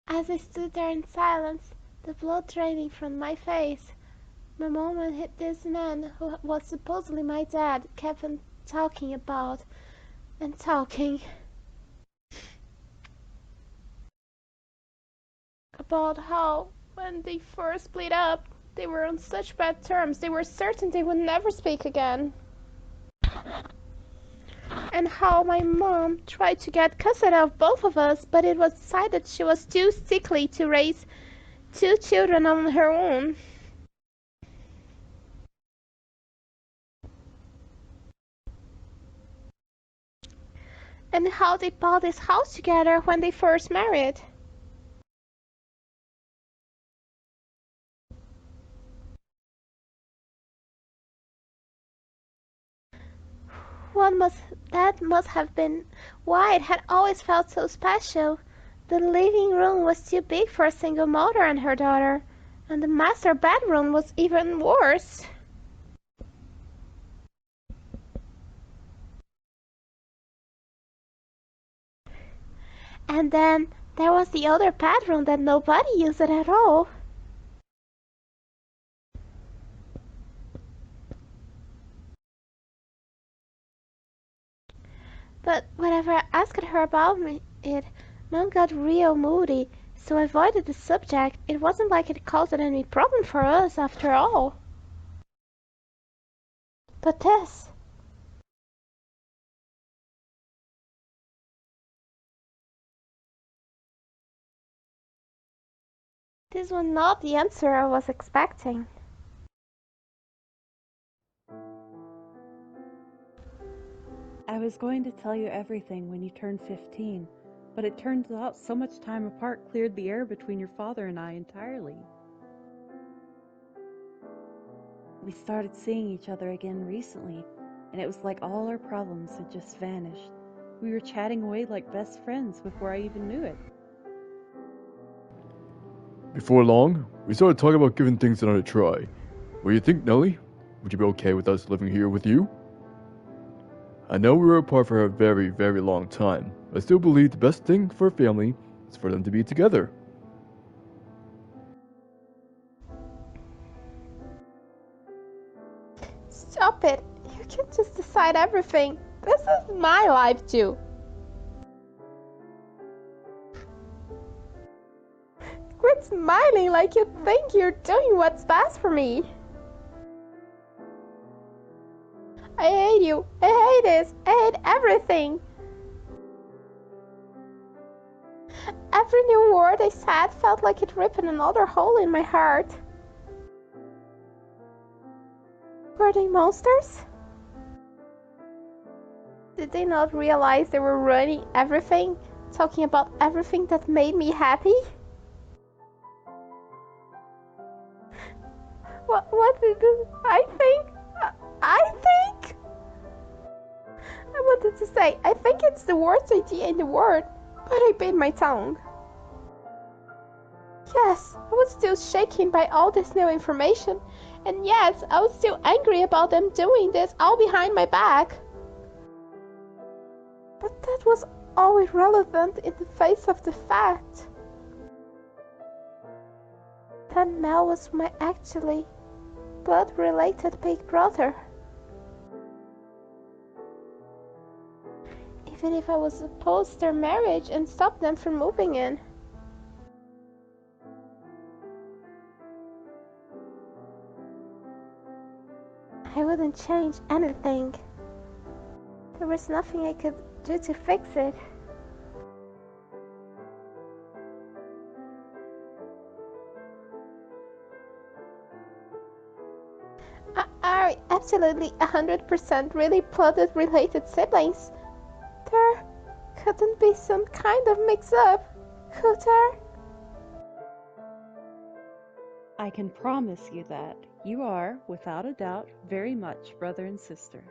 S2: As I stood there in silence, the blood draining from my face, my moment hit this man who was supposedly my dad kept on talking about and talking. about how, when they first split up, they were on such bad terms, they were certain they would never speak again. And how my mom tried to get custody of both of us, but it was decided she was too sickly to raise 2 children on her own. And how they bought this house together when they first married. That must have been why it had always felt so special. The living room was too big for a single mother and her daughter, and the master bedroom was even worse. And then there was the other bedroom that nobody used it at all. But whenever I asked her about it, Mom got real moody, so I avoided the subject. It wasn't like it caused any problem for us after all. But this... This was not the answer I was expecting.
S5: I was going to tell you everything when you turned 15, but it turns out so much time apart cleared the air between your father and I entirely. We started seeing each other again recently, and it was like all our problems had just vanished. We were chatting away like best friends before I even knew it.
S1: Before long, we started talking about giving things another try. What do you think, Nellie? Would you be okay with us living here with you? I know we were apart for a very, very long time, but I still believe the best thing for a family is for them to be together.
S2: Stop it! You can't just decide everything. This is my life too. Quit smiling like you think you're doing what's best for me. I hate you. I hate this. I hate everything. Every new word I said felt like it ripped another hole in my heart. Were they monsters? Did they not realize they were running everything, talking about everything that made me happy? What did I think? I think? I wanted to say, I think it's the worst idea in the world, but I bit my tongue. Yes, I was still shaken by all this new information, and yes, I was still angry about them doing this all behind my back. But that was all irrelevant in the face of the fact that Mell was my actually blood-related big brother. Even if I was opposed to their marriage and stopped them from moving in. I wouldn't change anything. There was nothing I could do to fix it. Are absolutely 100% really blood-related siblings? There couldn't be some kind of mix-up, could there?
S5: I can promise you that you are, without a doubt, very much brother and sister.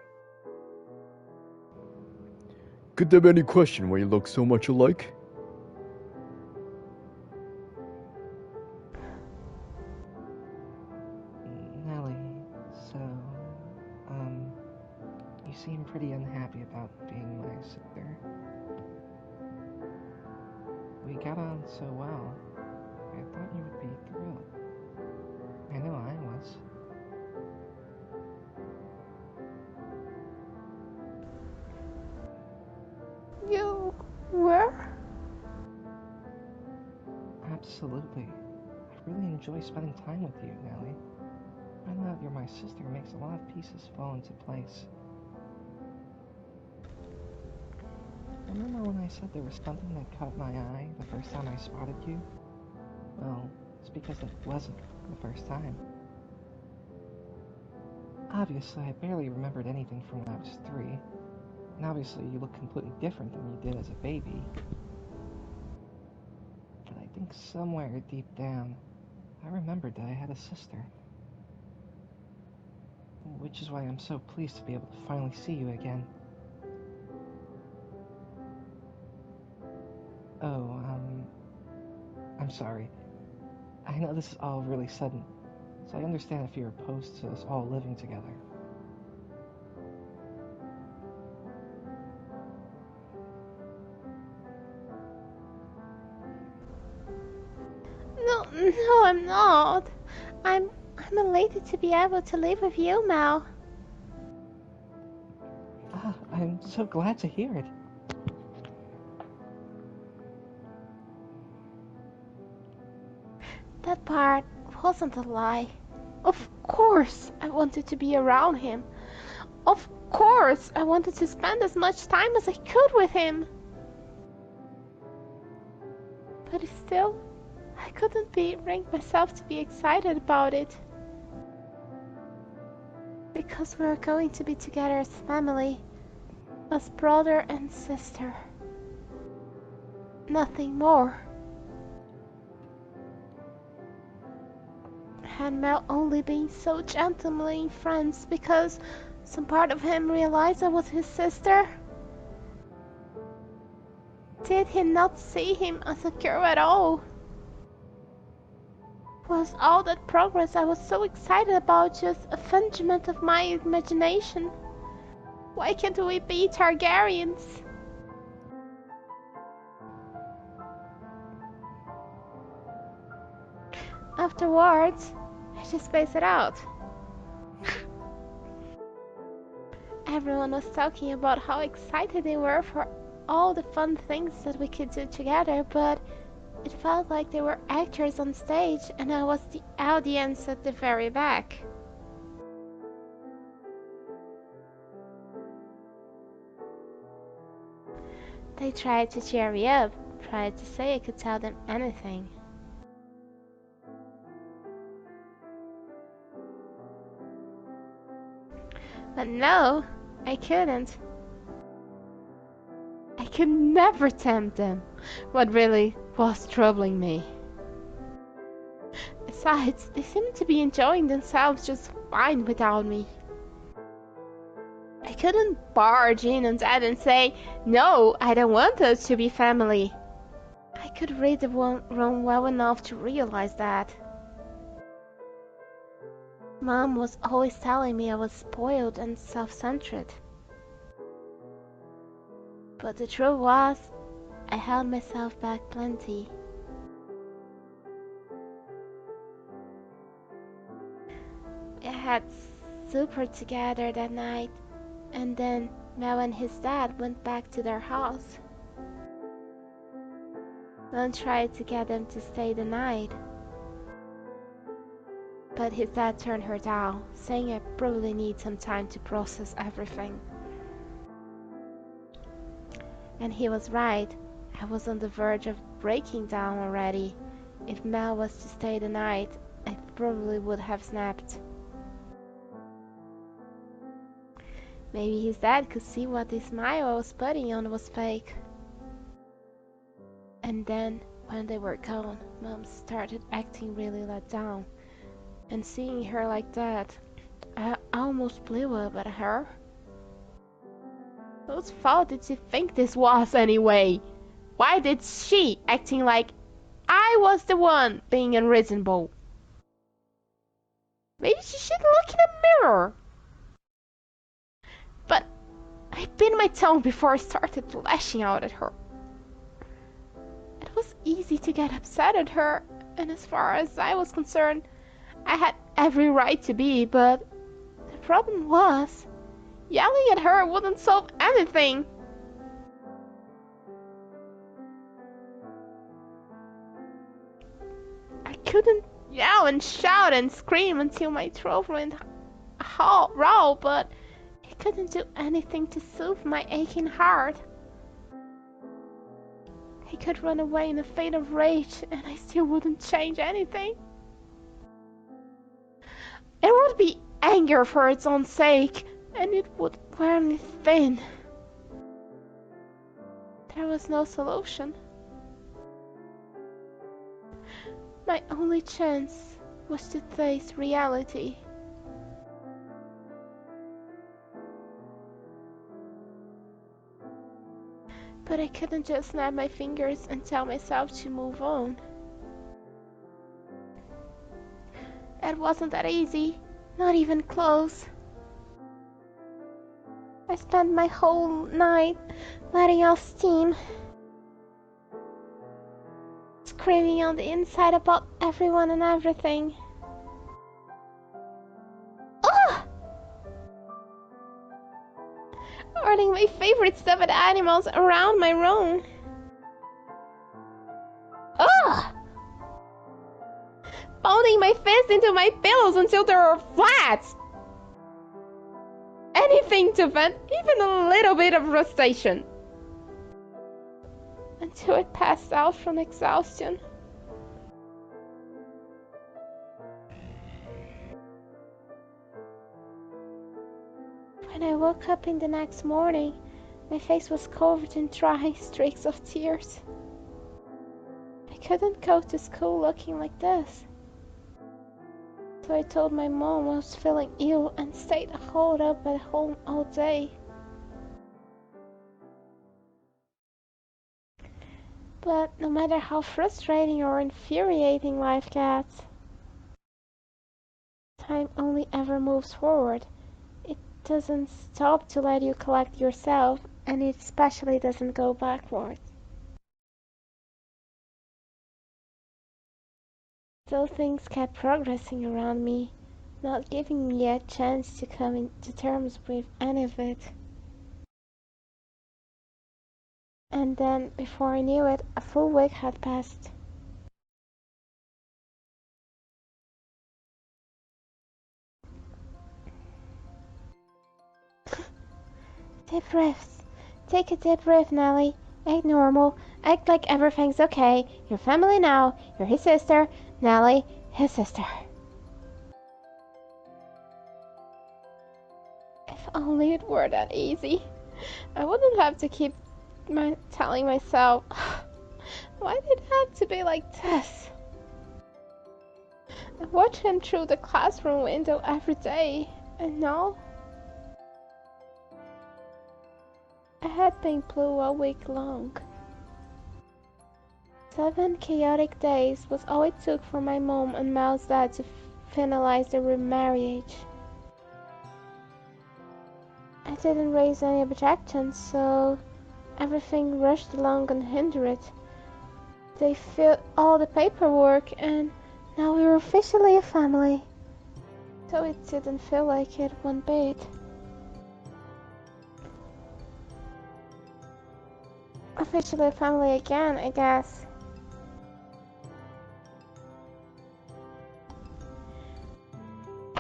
S1: Could there be any question why you look so much alike?
S3: Nellie, so, you seem pretty unhappy about being my sister. We got on so well. I thought you would be thrilled. I know I was.
S2: You were?
S3: Absolutely. I really enjoy spending time with you, Nellie. Finding out you're my sister makes a lot of pieces fall into place. Remember when I said there was something that caught my eye the first time I spotted you? Well, it's because it wasn't the first time. Obviously, I barely remembered anything from when I was 3, and obviously you look completely different than you did as a baby. But I think somewhere deep down, I remembered that I had a sister. Which is why I'm so pleased to be able to finally see you again. Oh, I'm sorry. I know this is all really sudden, so I understand if you're opposed to us all living together.
S2: No, I'm not. I'm elated to be able to live with you, Mell.
S3: I'm so glad to hear it.
S2: That part wasn't a lie. Of course I wanted to be around him. Of course I wanted to spend as much time as I could with him. But still, I couldn't bring myself to be excited about it. Because we were going to be together as family, as brother and sister. Nothing more. And Mel only being so gentlemanly friends because some part of him realized I was his sister? Did he not see him as a girl at all? Was all that progress I was so excited about just a figment of my imagination? Why can't we be Targaryens? Afterwards, I just spaced it out. Everyone was talking about how excited they were for all the fun things that we could do together, but it felt like they were actors on stage and I was the audience at the very back. They tried to cheer me up, tried to say I could tell them anything. But no, I couldn't. I could never tempt them. What really was troubling me. Besides, they seemed to be enjoying themselves just fine without me. I couldn't barge in on that and say, no, I don't want us to be family. I could read the room well enough to realize that. Mom was always telling me I was spoiled and self-centered. But the truth was, I held myself back plenty. We had supper together that night, and then Mel and his dad went back to their house. Mel tried to get them to stay the night, but his dad turned her down, saying I probably need some time to process everything. And he was right. I was on the verge of breaking down already. If Mel was to stay the night, I probably would have snapped. Maybe his dad could see what the smile I was putting on was fake. And then, when they were gone, Mom started acting really let down. And seeing her like that, I almost blew up at her. Whose fault did she think this was anyway? Why did she acting like I was the one being unreasonable? Maybe she should look in a mirror. But I bit my tongue before I started lashing out at her. It was easy to get upset at her, and as far as I was concerned, I had every right to be, but the problem was, yelling at her wouldn't solve anything. couldn't yell and shout and scream until my throat went raw, but it couldn't do anything to soothe my aching heart. He could run away in a fit of rage, and I still wouldn't change anything. It would be anger for its own sake, and it would wear me thin. There was no solution. My only chance was to face reality. But I couldn't just snap my fingers and tell myself to move on. It wasn't that easy, not even close. I spent my whole night letting out steam, screaming on the inside about everyone and everything. Ugh! Hurting my favorite stuffed animals around my room. Ugh! Pounding my fist into my pillows until they were flat. Anything to vent even a little bit of frustration. Until I passed out from exhaustion. When I woke up in the next morning, my face was covered in dry streaks of tears. I couldn't go to school looking like this. So I told my mom I was feeling ill and stayed holed up at home all day. But no matter how frustrating or infuriating life gets, time only ever moves forward. It doesn't stop to let you collect yourself, and it especially doesn't go backwards. So things kept progressing around me, not giving me a chance to come to terms with any of it. And then, before I knew it, a full week had passed. Deep breaths. Take a deep breath, Nellie. Act normal. Act like everything's okay. You're family now. You're his sister. Nellie, his sister. If only it were that easy. I wouldn't have to keep telling myself, why did it have to be like this? I watch him through the classroom window every day, and now I had been blue all week long. 7 chaotic days was all it took for my mom and Mel's dad to finalize their remarriage. I didn't raise any objections, so everything rushed along unhindered. They filled all the paperwork, and now we were officially a family. So it didn't feel like it one bit. Officially a family again, I guess.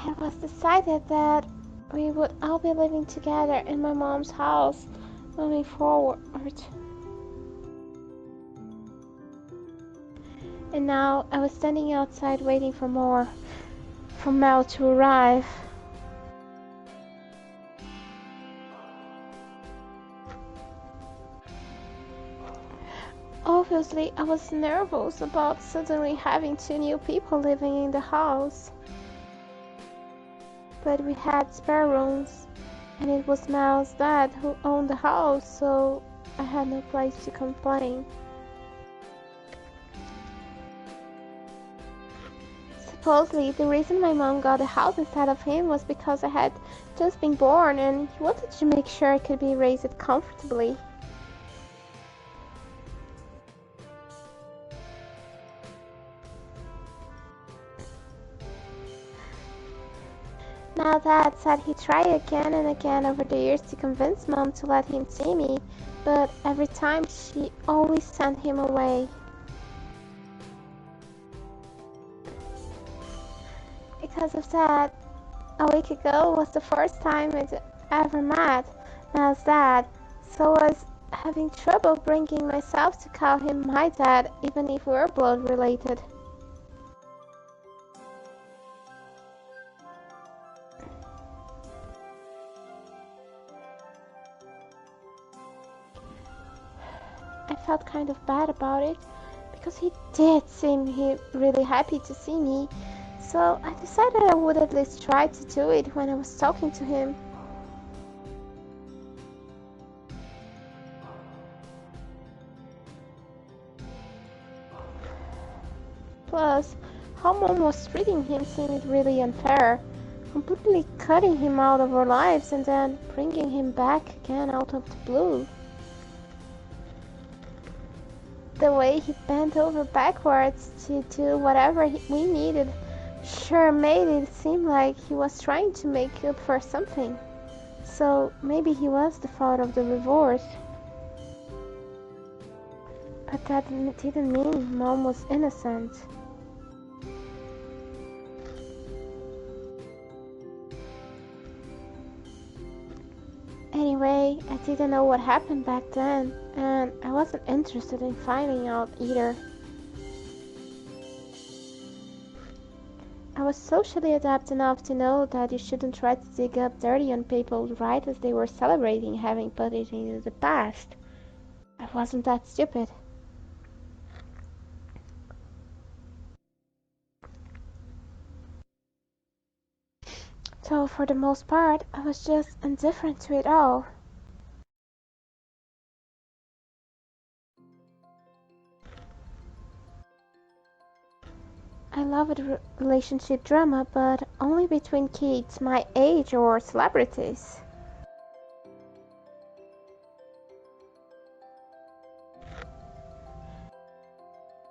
S2: It was decided that we would all be living together in my mom's house moving forward. And now I was standing outside waiting for Mell to arrive. Obviously, I was nervous about suddenly having 2 new people living in the house. But we had spare rooms, and it was Mel's dad who owned the house, so I had no place to complain. Supposedly, the reason my mom got the house instead of him was because I had just been born, and he wanted to make sure I could be raised comfortably. Now Dad said he tried again and again over the years to convince Mom to let him see me, but every time she always sent him away. because of that, a week ago was the first time I'd ever met Mel's dad, so I was having trouble bringing myself to call him my dad, even if we were blood related. I felt kind of bad about it, because he did seem really happy to see me, so I decided I would at least try to do it when I was talking to him. Plus, how Mom was treating him seemed really unfair, completely cutting him out of our lives and then bringing him back again out of the blue. The way he bent over backwards to do whatever we needed sure made it seem like he was trying to make up for something. So maybe he was the fault of the divorce. But that didn't mean Mom was innocent. Anyway, I didn't know what happened back then, and I wasn't interested in finding out either. I was socially adept enough to know that you shouldn't try to dig up dirty on people right as they were celebrating having put it into the past. I wasn't that stupid. So for the most part, I was just indifferent to it all. I love a relationship drama, but only between kids my age or celebrities.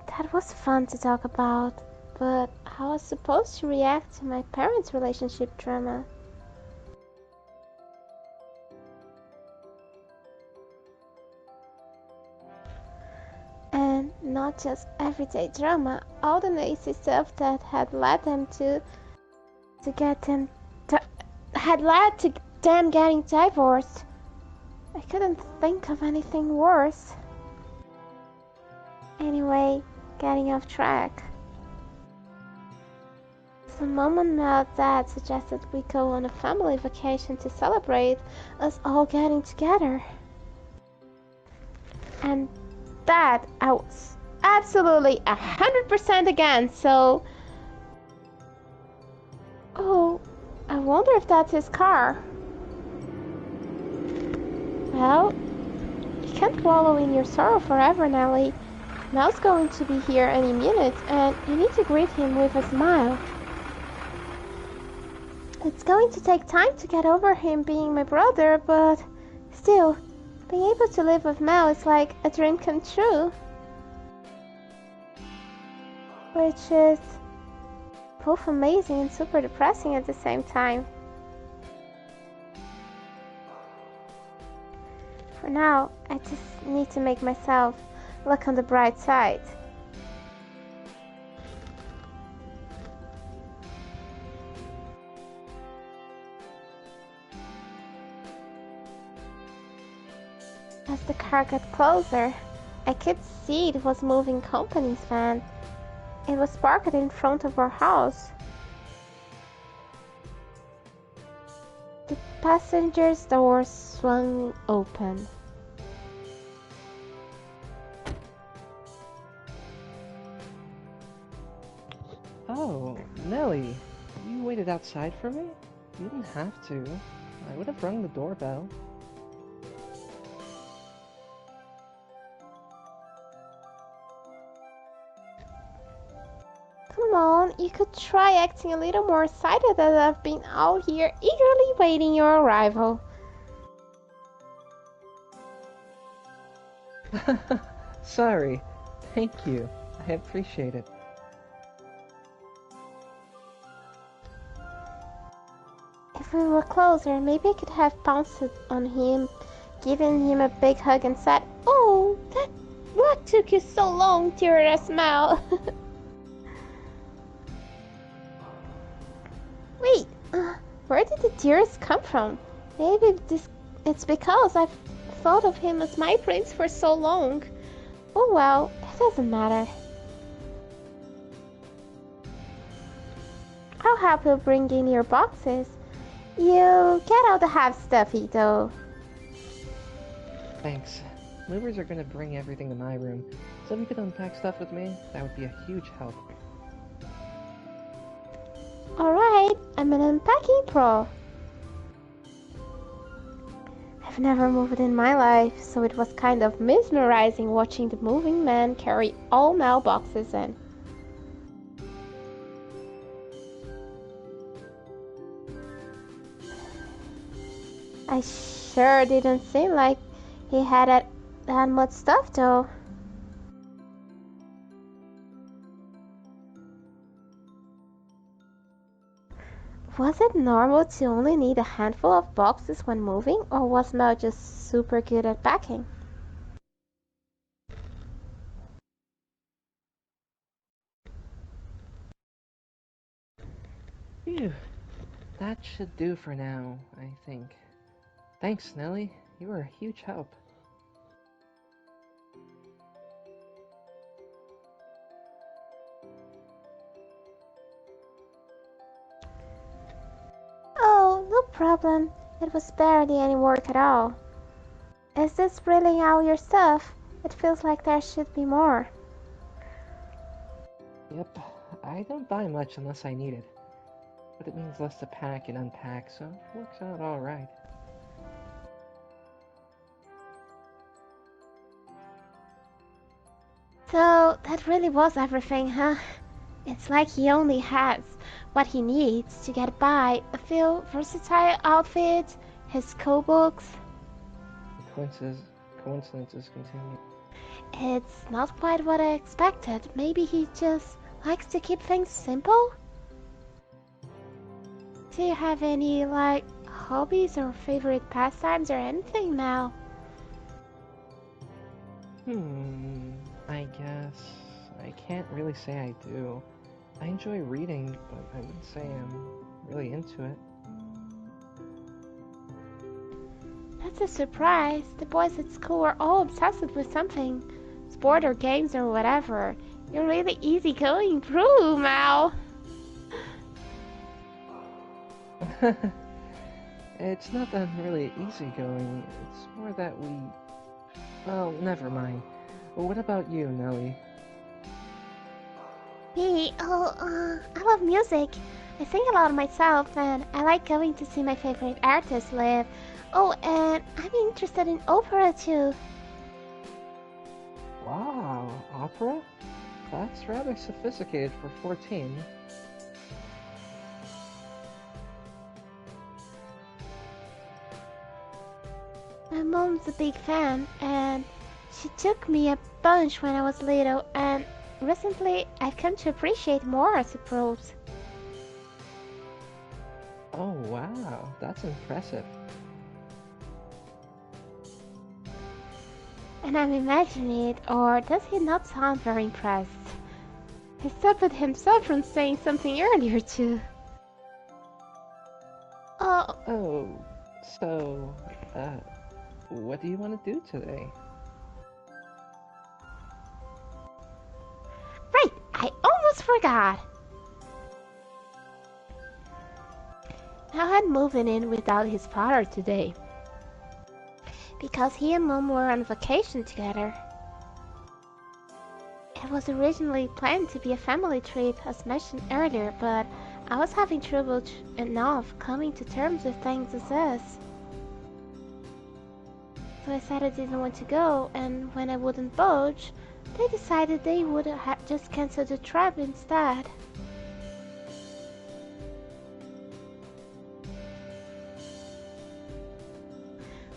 S2: That was fun to talk about, but how was I supposed to react to my parents' relationship drama? And not just everyday drama, all the nasty stuff that had led them getting divorced. I couldn't think of anything worse. Anyway, getting off track. The moment Mel's dad suggested we go on a family vacation to celebrate us all getting together. And that I was absolutely 100% against, so... Oh, I wonder if that's his car. Well, you can't wallow in your sorrow forever, Nellie. Mel's going to be here any minute, and you need to greet him with a smile. It's going to take time to get over him being my brother, but still, being able to live with Mell is like a dream come true. Which is both amazing and super depressing at the same time. For now, I just need to make myself look on the bright side. As the car got closer, I could see it was moving company's van. It was parked in front of our house. The passenger's door swung open.
S3: Oh, Nellie, you waited outside for me? You didn't have to. I would have rung the doorbell.
S2: Come on, you could try acting a little more excited as I've been out here eagerly waiting your arrival.
S3: Sorry. Thank you. I appreciate it.
S2: If we were closer, maybe I could have pounced on him, given him a big hug and said, "Oh, what took you so long, dear Mell?" Wait, where did the tears come from? Maybe it's because I've thought of him as my prince for so long. Oh well, it doesn't matter. I'll help you bring in your boxes. You get all the half stuffy though.
S3: Thanks. Movers are gonna bring everything to my room, so if you could unpack stuff with me, that would be a huge help.
S2: Alright, I'm an unpacking pro. I've never moved in my life, so it was kind of mesmerizing watching the moving man carry all Mell boxes in. I sure didn't seem like he had that much stuff though. Was it normal to only need a handful of boxes when moving, or was Mell just super good at packing?
S3: Phew. That should do for now, I think. Thanks, Nellie. You were a huge help.
S2: Oh, no problem. It was barely any work at all. Is this really all your stuff? It feels like there should be more.
S3: Yep, I don't buy much unless I need it. But it means less to pack and unpack, so it works out alright.
S2: So, that really was everything, huh? It's like he only has what he needs to get by, a few versatile outfits, his school books.
S3: Coincidences continue.
S2: It's not quite what I expected. Maybe he just likes to keep things simple? Do you have any, like, hobbies or favorite pastimes or anything now?
S3: I guess I can't really say I do. I enjoy reading, but I wouldn't say I'm really into it.
S2: That's a surprise. The boys at school are all obsessed with something. Sport or games or whatever. You're really easygoing through, Mell.
S3: It's not that I'm really easygoing, it's more that we... Well, never mind. Well, what about you, Nellie?
S2: Me? Oh, I love music. I sing a lot myself, and I like going to see my favorite artists live. Oh, and I'm interested in opera too.
S3: Wow, opera? That's rather sophisticated for 14.
S2: My mom's a big fan, and she took me a bunch when I was little, and recently I've come to appreciate more, I suppose.
S3: Oh wow, that's impressive.
S2: And I'm imagining it, or does he not sound very impressed? He stopped himself from saying something earlier too.
S3: Oh, so, what do you want to do today?
S2: Right, I almost forgot. Mell had moved in without his father today, because he and Mom were on vacation together. It was originally planned to be a family trip, as mentioned earlier, but I was having trouble enough coming to terms with things as this. So I said I didn't want to go, and when I wouldn't budge, they decided they would just cancel the trip instead.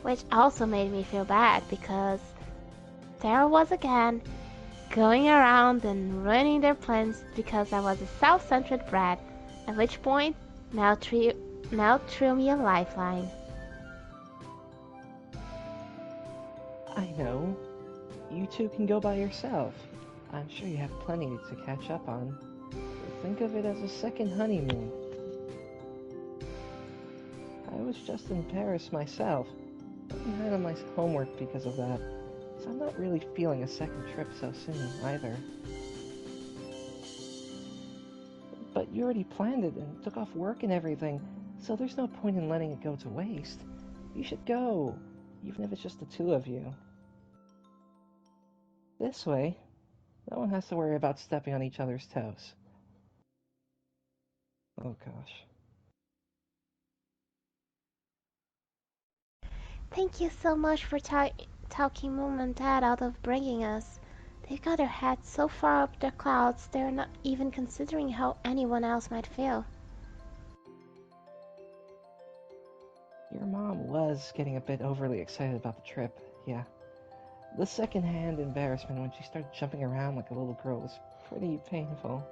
S2: Which also made me feel bad, because there I was again, going around and ruining their plans because I was a self-centered brat, at which point Mell threw me a lifeline.
S3: I know. You two can go by yourself. I'm sure you have plenty to catch up on. Think of it as a second honeymoon. I was just in Paris myself. I behind on my homework because of that, so I'm not really feeling a second trip so soon, either. But you already planned it and took off work and everything, so there's no point in letting it go to waste. You should go, even if it's just the two of you. This way, no one has to worry about stepping on each other's toes. Oh gosh.
S2: Thank you so much for talking Mom and Dad out of bringing us. They've got their heads so far up the clouds they're not even considering how anyone else might feel.
S3: Your mom was getting a bit overly excited about the trip, yeah. The second-hand embarrassment when she started jumping around like a little girl was pretty painful.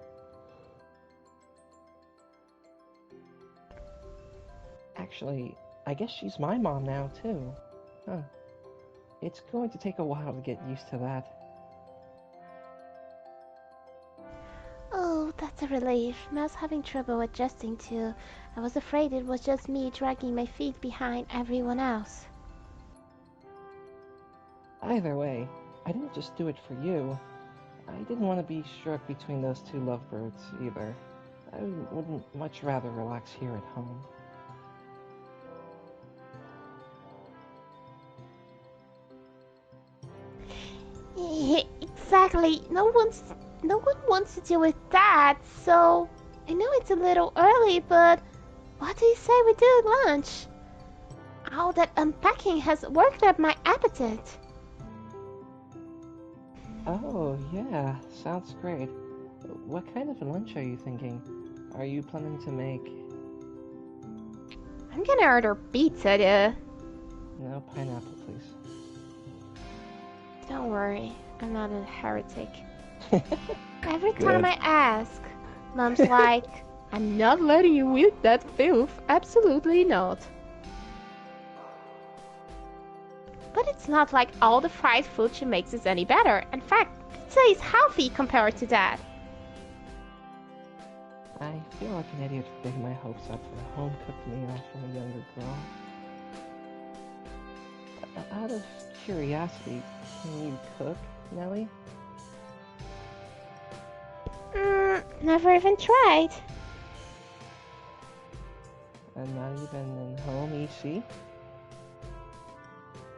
S3: Actually, I guess she's my mom now, too. Huh. It's going to take a while to get used to that.
S2: Oh, that's a relief. Mel's having trouble adjusting too. I was afraid it was just me dragging my feet behind everyone else.
S3: Either way, I didn't just do it for you. I didn't want to be struck between those two lovebirds, either. I wouldn't much rather relax here at home.
S2: Exactly. No one wants to deal with that, so I know it's a little early, but what do you say we do lunch? All that unpacking has worked up my appetite.
S3: Oh, yeah, sounds great. What kind of a lunch are you thinking? Are you planning to make...
S2: I'm gonna order pizza, duh.
S3: No, pineapple, please.
S2: Don't worry, I'm not a heretic. Every
S3: Good.
S2: time I ask, Mom's like, I'm not letting you eat that filth. Absolutely not. But it's not like all the fried food she makes is any better. In fact, pizza is healthy compared to that.
S3: I feel like an idiot for getting my hopes up for a home-cooked meal from a younger girl. Out of curiosity, can you cook, Nellie?
S2: Never even tried.
S3: And not even in home EC?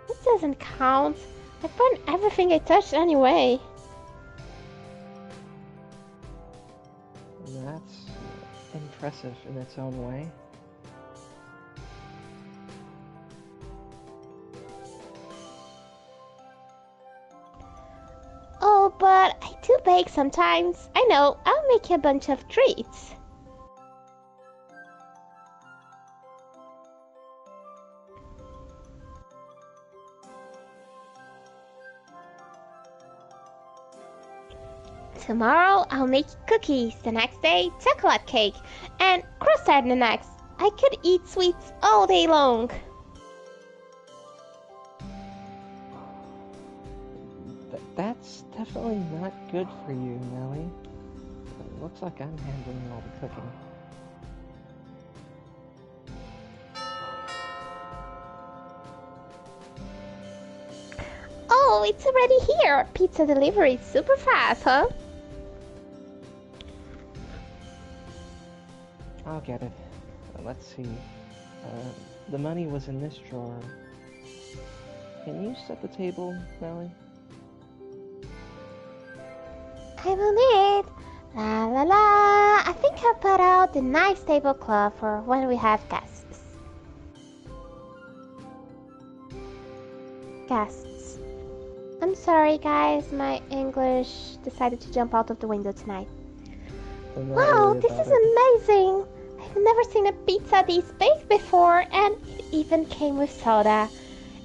S2: It doesn't count. I burn everything I touch anyway.
S3: That's impressive in its own way.
S2: Oh, but I do bake sometimes. I know, I'll make you a bunch of treats. Tomorrow I'll make cookies, the next day chocolate cake, and custard the next. I could eat sweets all day long.
S3: That's definitely not good for you, Nellie. It looks like I'm handling all the cooking.
S2: Oh, it's already here. Pizza delivery is super fast, huh?
S3: I'll get it. Let's see. The money was in this drawer. Can you set the table, Nellie?
S2: I will need. La la la. I think I'll put out the nice tablecloth for when we have guests. Guests. I'm sorry, guys. My English decided to jump out of the window tonight. Wow, this is amazing! I've never seen a pizza this big before, and it even came with soda.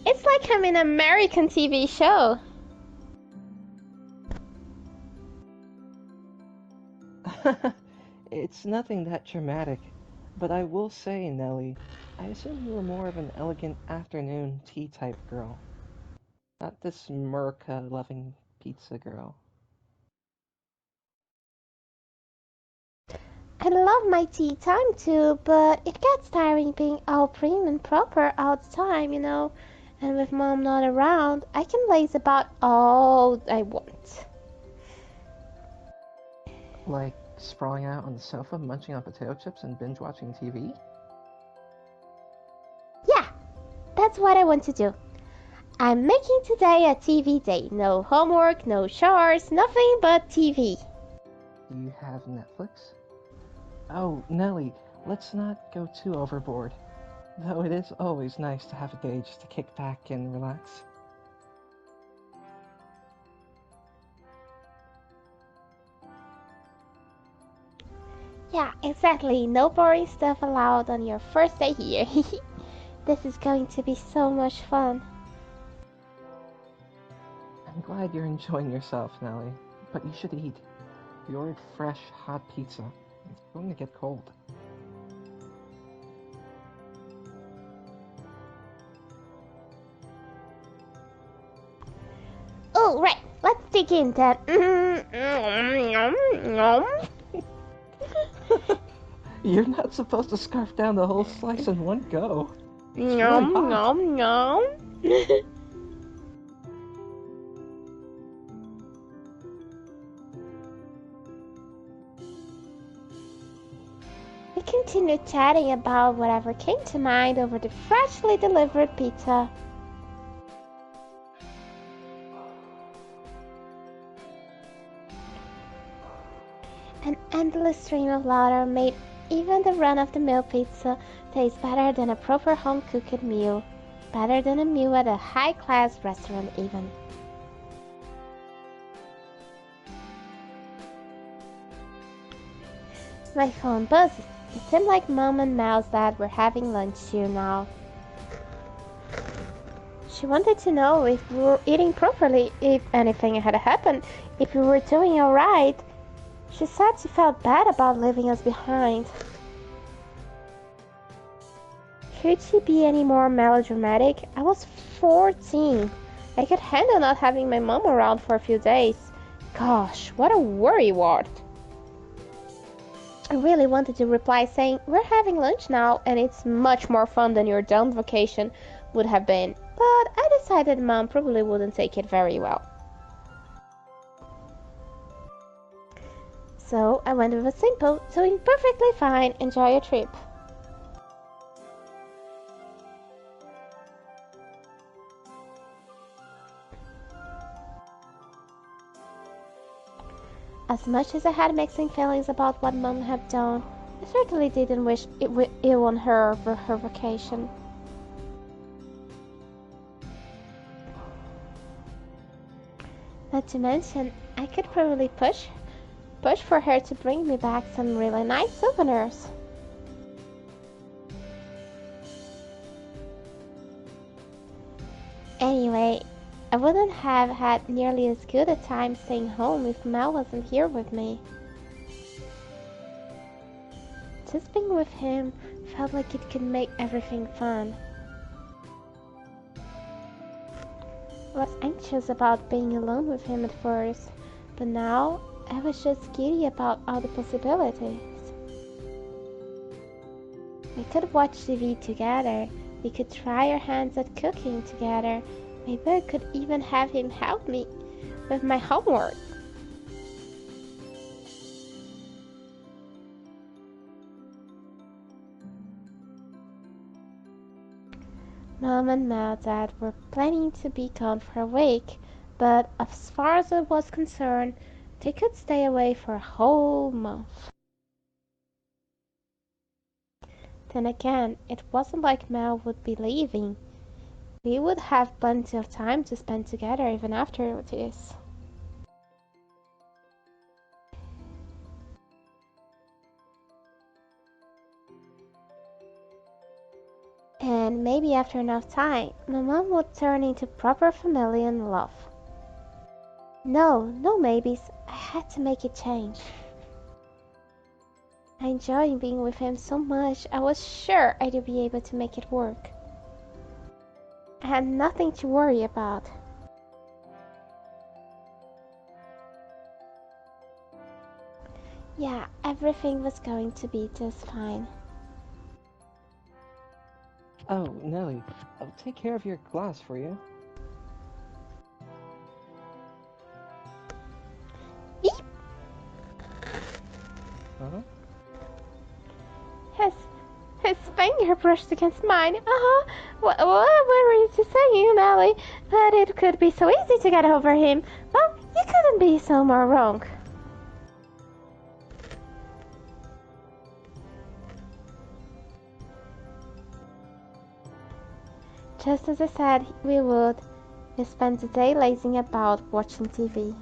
S2: It's like I'm in an American TV show.
S3: It's nothing that dramatic, but I will say, Nellie, I assume you were more of an elegant afternoon tea type girl. Not this Merca-loving pizza girl.
S2: I love my tea time too, but it gets tiring being all prim and proper all the time, you know. And with mom not around, I can laze about all I want.
S3: Like sprawling out on the sofa, munching on potato chips and binge watching TV?
S2: Yeah, that's what I want to do. I'm making today a TV day. No homework, no chores, nothing but TV.
S3: Do you have Netflix? Oh, Nellie, let's not go too overboard. Though it is always nice to have a day just to kick back and relax.
S2: Yeah, exactly. No boring stuff allowed on your first day here. This is going to be so much fun.
S3: I'm glad you're enjoying yourself, Nellie. But you should eat. We ordered fresh, hot pizza. It's going to get cold.
S2: Oh, right. Let's dig in then.
S3: You're not supposed to scarf down the whole slice in one go. It's
S2: Nom,
S3: really hot.
S2: nom, nom. We continued chatting about whatever came to mind over the freshly delivered pizza. An endless stream of laughter made even the run-of-the-mill pizza taste better than a proper home-cooked meal. Better than a meal at a high-class restaurant even. My phone buzzed. It seemed like Mom and Mel's dad were having lunch too now. She wanted to know if we were eating properly, if anything had happened, if we were doing alright. She said she felt bad about leaving us behind. Could she be any more melodramatic? I was 14. I could handle not having my mom around for a few days. Gosh, what a worrywart. I really wanted to reply saying, we're having lunch now and it's much more fun than your dumb vacation would have been. But I decided Mom probably wouldn't take it very well. So I went with a simple, doing perfectly fine, enjoy your trip. As much as I had mixing feelings about what Mom had done, I certainly didn't wish ill on her for her vacation. Not to mention, I could probably push for her to bring me back some really nice souvenirs. Anyway, I wouldn't have had nearly as good a time staying home if Mel wasn't here with me. Just being with him felt like it could make everything fun. I was anxious about being alone with him at first, but now I was just giddy about all the possibilities. We could watch TV together, we could try our hands at cooking together, maybe I could even have him help me with my homework. Mom and my dad were planning to be gone for a week, but as far as I was concerned, they could stay away for a whole month. Then again, it wasn't like Mel would be leaving. We would have plenty of time to spend together even after this. And maybe after enough time, my mom would turn into proper family and love. No maybes, I had to make it change. I enjoyed being with him so much, I was sure I'd be able to make it work. I had nothing to worry about. Yeah, everything was going to be just fine.
S3: Oh, Nellie, I'll take care of your glass for you.
S2: Beep!
S3: Huh?
S2: His finger brushed against mine. Uh-huh. What were you saying, Nellie? But it could be so easy to get over him. Well, you couldn't be so more wrong. Just as I said we would, we spent the day lazing about watching TV.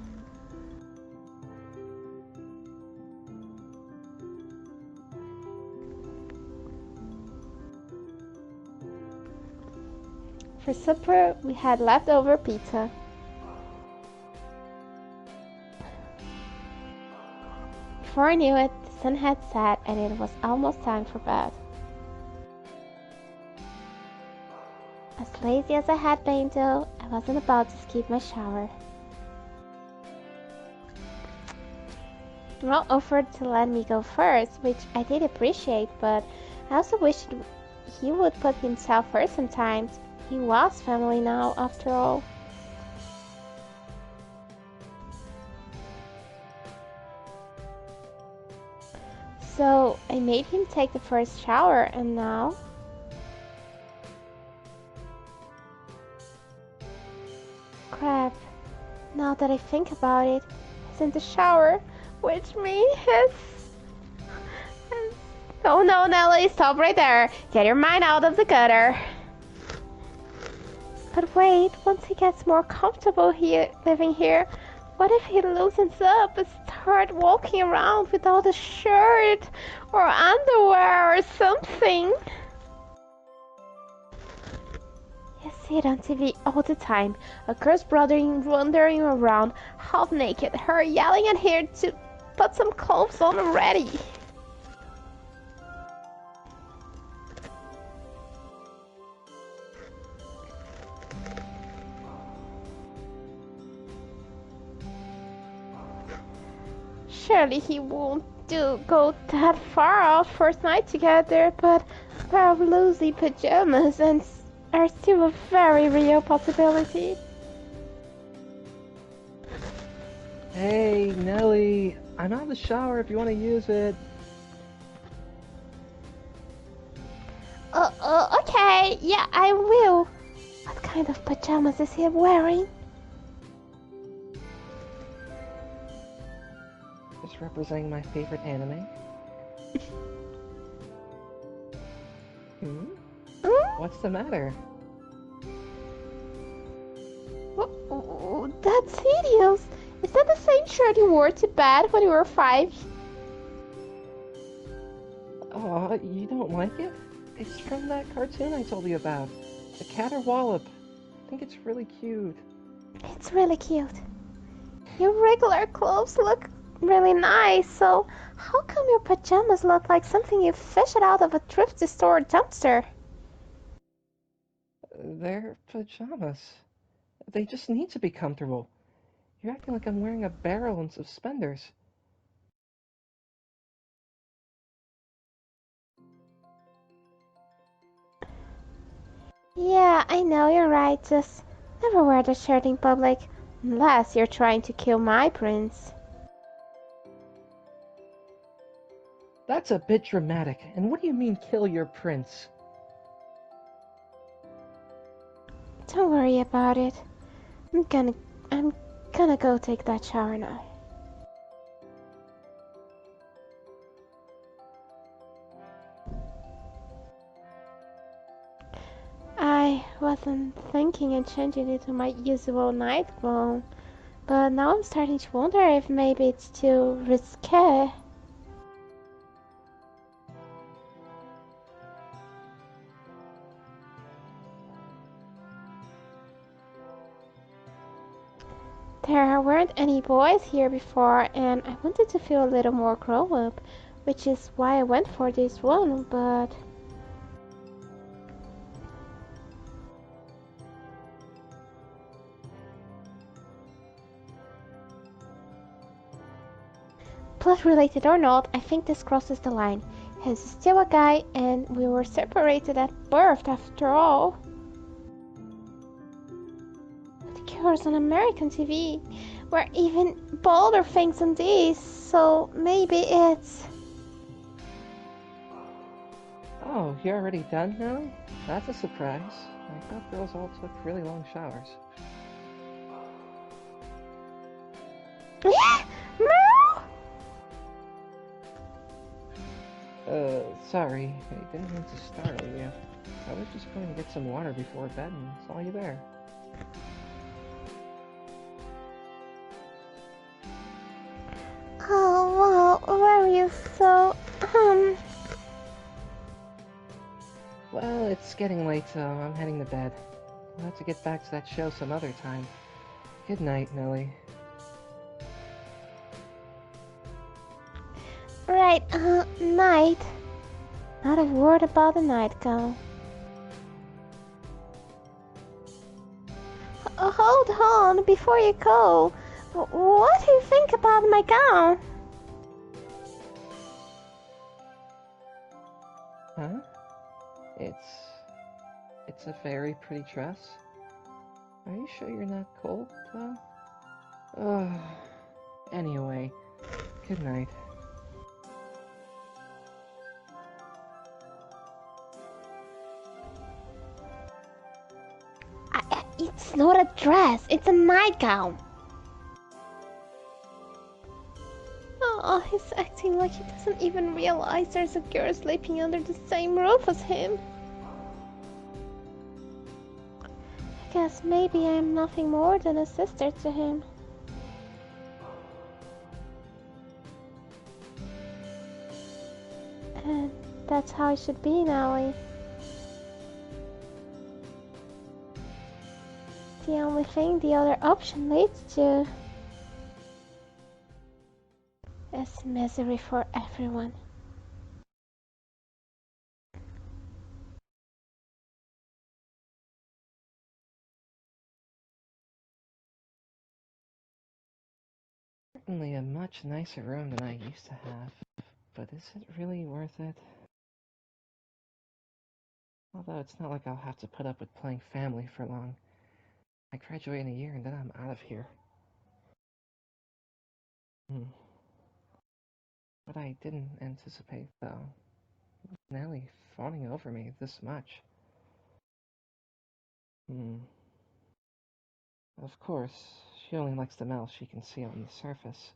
S2: For supper, we had leftover pizza. Before I knew it, the sun had set and it was almost time for bed. As lazy as I had been though, I wasn't about to skip my shower. Mell offered to let me go first, which I did appreciate, but I also wished he would put himself first sometimes. He was family now, after all. So I made him take the first shower, and now... Crap. Now that I think about it, he's in the shower, which means his... Oh no, Nellie, stop right there. Get your mind out of the gutter. But wait, once he gets more comfortable here, living here, what if he loosens up and starts walking around without a shirt or underwear or something? You see it on TV all the time. A girl's brother wandering around half naked, her yelling at her to put some clothes on already. Surely he won't go that far out first night together, but a pair of loosey pajamas and are still a very real possibility.
S3: Hey, Nellie, I'm out of the shower if you want to use it.
S2: Okay, yeah, I will. What kind of pajamas is he wearing?
S3: Just representing my favorite anime. Hmm? What's the matter?
S2: That's hideous. Is that the same shirt you wore to bed when you were 5?
S3: Aw, you don't like it? It's from that cartoon I told you about. The Cat or Wallop. I think it's really cute.
S2: It's really cute. Your regular clothes look really nice, so how come your pajamas look like something you fished out of a thrift store dumpster?
S3: They're pajamas. They just need to be comfortable. You're acting like I'm wearing a barrel and suspenders.
S2: Yeah, I know you're right. Just never wear the shirt in public unless you're trying to kill my prince.
S3: That's a bit dramatic. And what do you mean, kill your prince?
S2: Don't worry about it. I'm gonna go take that shower now. I wasn't thinking of changing it to my usual night gown, but now I'm starting to wonder if maybe it's too risque. There weren't any boys here before, and I wanted to feel a little more grown up, which is why I went for this one, but... blood related or not, I think this crosses the line. He's still a guy, and we were separated at birth after all. But girls on American TV were even bolder things than these, so maybe it's...
S3: Oh, you're already done now? That's a surprise. I thought girls all took really long showers.
S2: Mell?
S3: Sorry. I didn't mean to startle you. I was just going to get some water before bed and saw you there.
S2: Oh, well, where are you so,
S3: Well, it's getting late, so I'm heading to bed. I'll have to get back to that show some other time. Good night, Nellie.
S2: Right, night. Not a word about the nightgown. Hold on, before you go. What do you think about my gown?
S3: Huh? It's a very pretty dress. Are you sure you're not cold, though? Anyway, good night.
S2: It's not a dress, it's a nightgown. Oh, he's acting like he doesn't even realize there's a girl sleeping under the same roof as him. I guess maybe I'm nothing more than a sister to him. And that's how it should be, Nellie. The only thing the other option leads to is misery for everyone.
S3: Certainly a much nicer room than I used to have, but is it really worth it? Although it's not like I'll have to put up with playing family for long. I graduate in a year and then I'm out of here. What I didn't anticipate, though, was Nellie fawning over me this much. Of course, she only likes the Mell she can see on the surface.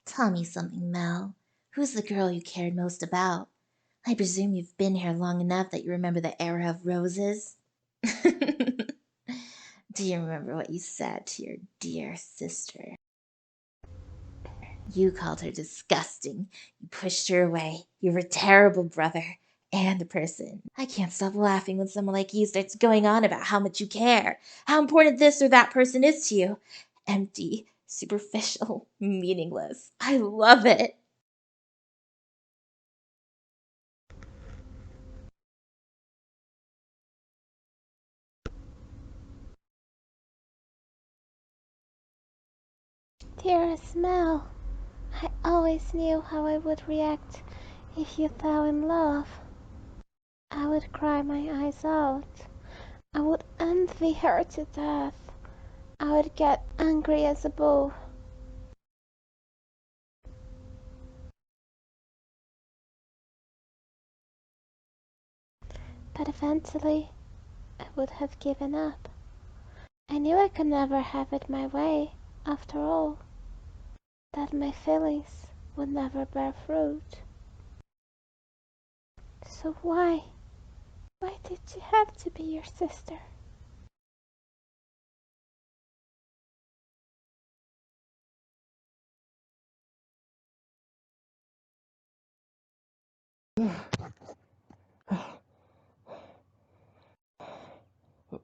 S6: Tell me something, Mell. Who's the girl you cared most about? I presume you've been here long enough that you remember the era of roses? Do you remember what you said to your dear sister? You called her disgusting. You pushed her away. You were a terrible brother and a person. I can't stop laughing when someone like you starts going on about how much you care, how important this or that person is to you. Empty, superficial, meaningless. I love it.
S2: Dearest Mell, I always knew how I would react if you fell in love. I would cry my eyes out. I would envy her to death. I would get angry as a bull. But eventually, I would have given up. I knew I could never have it my way, after all. That my feelings would never bear fruit. So why did you have to be your sister?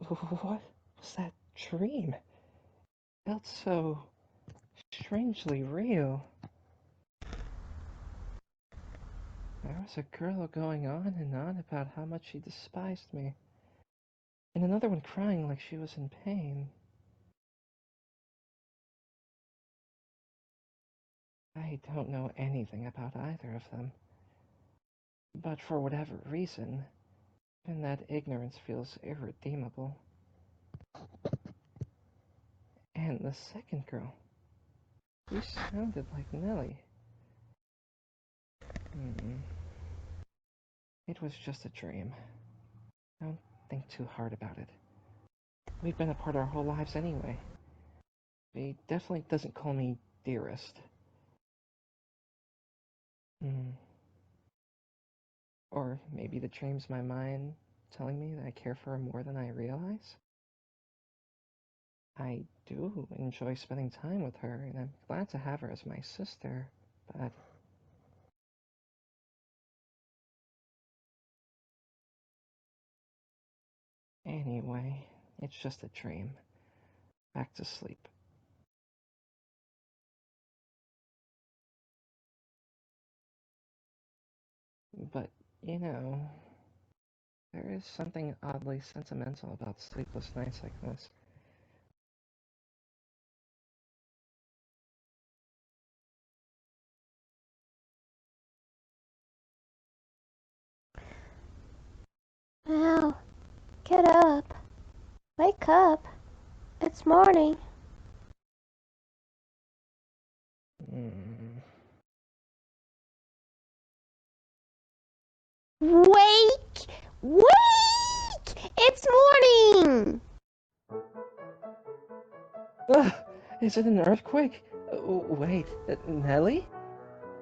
S3: What was that dream? It felt so strangely real. There was a girl going on and on about how much she despised me, and another one crying like she was in pain. I don't know anything about either of them, but for whatever reason, even that ignorance feels irredeemable. And the second girl, you sounded like Nellie. It was just a dream. Don't think too hard about it. We've been apart our whole lives anyway. He definitely doesn't call me dearest. Or maybe the dream's my mind telling me that I care for her more than I realize? I do enjoy spending time with her, and I'm glad to have her as my sister, but... Anyway, it's just a dream. Back to sleep. But, you know, there is something oddly sentimental about sleepless nights like this.
S2: Mell, get up. Wake up. It's morning. Wake! Wake! It's morning!
S3: Is it an earthquake? Wait, Nellie?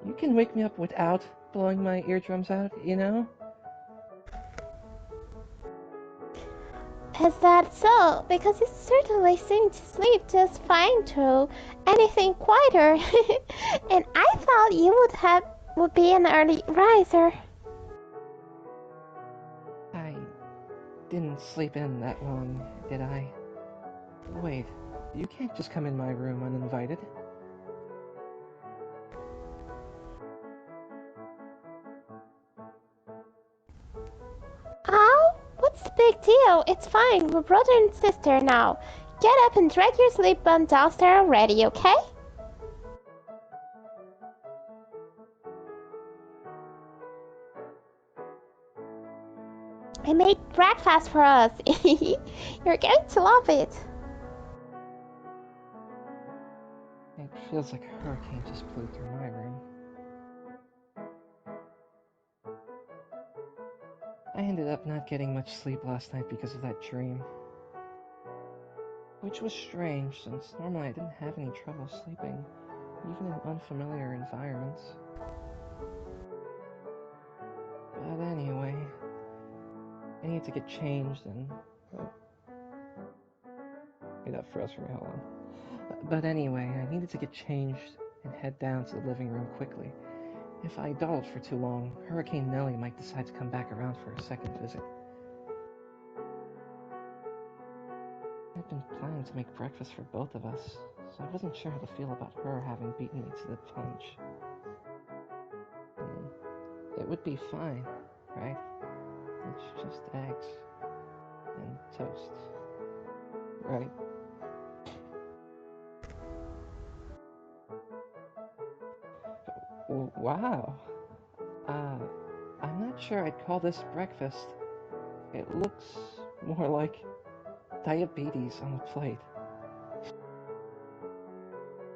S3: You can wake me up without blowing my eardrums out, you know?
S2: Is that so? Because you certainly seem to sleep just fine through anything quieter. And I thought you would be an early riser.
S3: I didn't sleep in that long, did I? Wait, you can't just come in my room uninvited.
S2: Oh, what's the big deal? It's fine. We're brother and sister now. Get up and drag your sleep bum downstairs already, okay? I made breakfast for us. You're going to love it.
S3: It feels like a hurricane just blew through my room. I ended up not getting much sleep last night because of that dream. Which was strange, since normally I didn't have any trouble sleeping, even in unfamiliar environments. But anyway, I need to get changed and... Oh. Wait, that froze for me, hold on. But anyway, I needed to get changed and head down to the living room quickly. If I dawdled for too long, Hurricane Nellie might decide to come back around for a second visit. I'd been planning to make breakfast for both of us, so I wasn't sure how to feel about her having beaten me to the punch. It would be fine, right? It's just eggs and toast, right? Wow. I'm not sure I'd call this breakfast. It looks more like diabetes on a plate.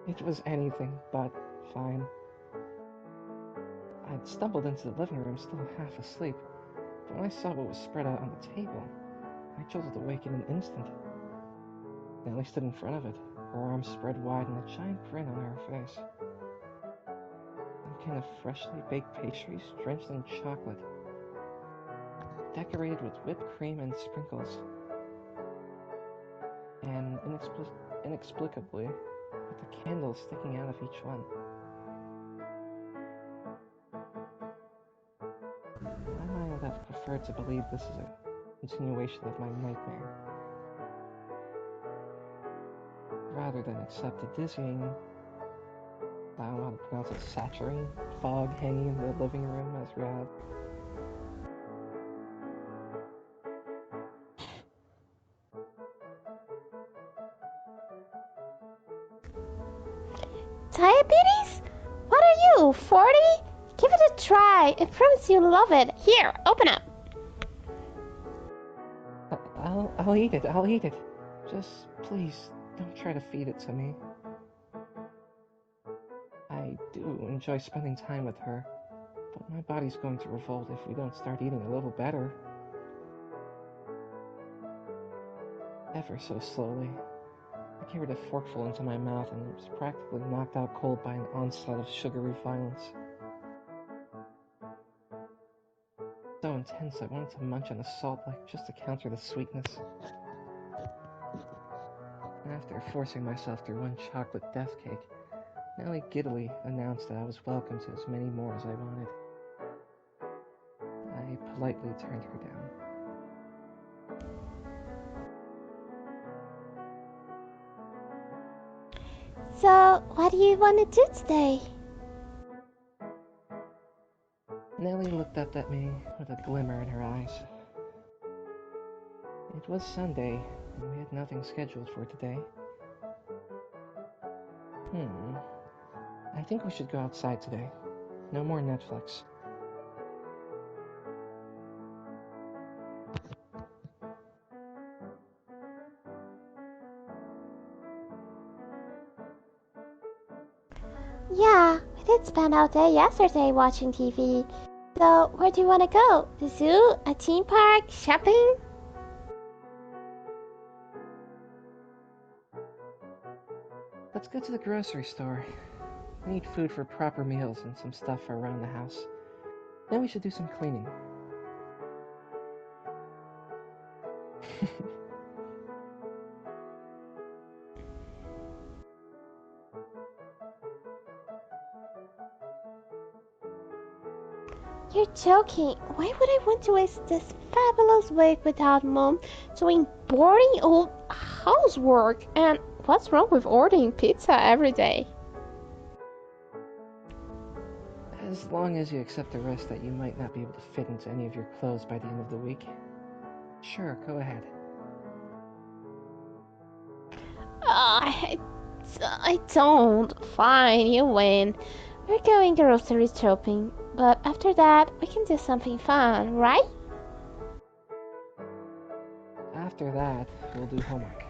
S3: It was anything but fine. I'd stumbled into the living room still half asleep, but when I saw what was spread out on the table, I jolted awake in an instant. Nellie stood in front of it, her arms spread wide and a giant grin on her face. Some kind of freshly baked pastries drenched in chocolate, decorated with whipped cream and sprinkles, and inexplicably, with the candles sticking out of each one. I might have preferred to believe this is a continuation of my nightmare, rather than accept the dizzying I don't know how to pronounce it, saturine fog hanging in the living room as we have.
S2: Diabetes? What are you, 40? Give it a try. I promise you'll love it. Here, open up.
S3: I'll eat it. I'll eat it. Just please don't try to feed it to me. I do enjoy spending time with her, but my body's going to revolt if we don't start eating a little better. Ever so slowly. I carried a forkful into my mouth and was practically knocked out cold by an onslaught of sugary violence. So intense I wanted to munch on the salt like just to counter the sweetness. After forcing myself through one chocolate death cake, Nellie giddily announced that I was welcome to as many more as I wanted. I politely turned her down.
S2: So, what do you want to do today?
S3: Nellie looked up at me with a glimmer in her eyes. It was Sunday, and we had nothing scheduled for today. I think we should go outside today. No more Netflix.
S2: Yeah, we did spend all day yesterday watching TV. So, where do you want to go? The zoo? A theme park? Shopping?
S3: Let's go to the grocery store. We need food for proper meals and some stuff for around the house. Then we should do some cleaning.
S2: You're joking. Why would I want to waste this fabulous week without Mom doing boring old housework? And what's wrong with ordering pizza every day?
S3: As long as you accept the risk that you might not be able to fit into any of your clothes by the end of the week. Sure, go ahead.
S2: I don't. Fine, you win. We're going grocery shopping, but after that, we can do something fun, right?
S3: After that, we'll do homework.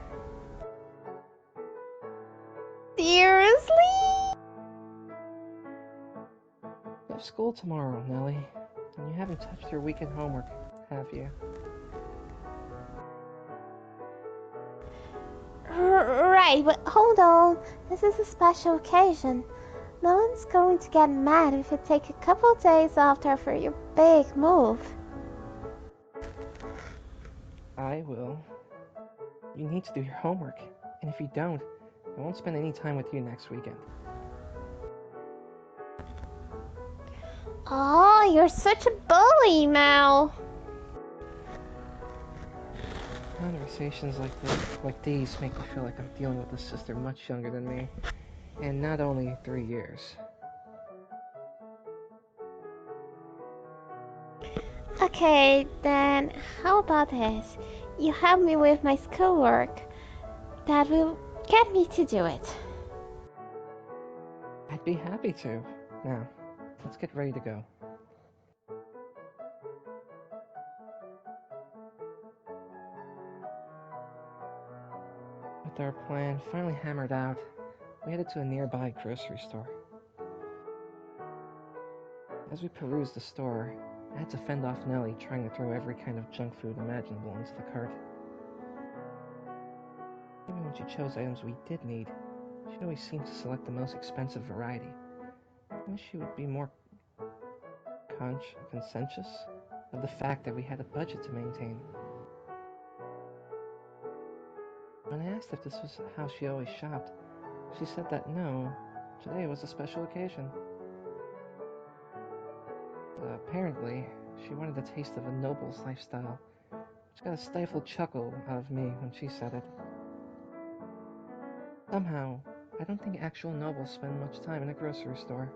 S2: Seriously?
S3: You have school tomorrow, Nellie, and you haven't touched your weekend homework, have you?
S2: Right, but hold on. This is a special occasion. No one's going to get mad if you take a couple days off after your big move.
S3: I will. You need to do your homework, and if you don't, I won't spend any time with you next weekend.
S2: Oh, you're such a bully, Mell.
S3: Conversations like these make me feel like I'm dealing with a sister much younger than me, and not only 3 years.
S2: Okay, then how about this? You help me with my schoolwork. That will get me to do it.
S3: I'd be happy to. Now, let's get ready to go. With our plan finally hammered out, we headed to a nearby grocery store. As we perused the store, I had to fend off Nellie trying to throw every kind of junk food imaginable into the cart. Even when she chose items we did need, she always seemed to select the most expensive variety. I wish she would be more conscientious of the fact that we had a budget to maintain. When I asked if this was how she always shopped, she said that no, today was a special occasion. Apparently, she wanted a taste of a noble's lifestyle, which got a stifled chuckle out of me when she said it. Somehow, I don't think actual nobles spend much time in a grocery store.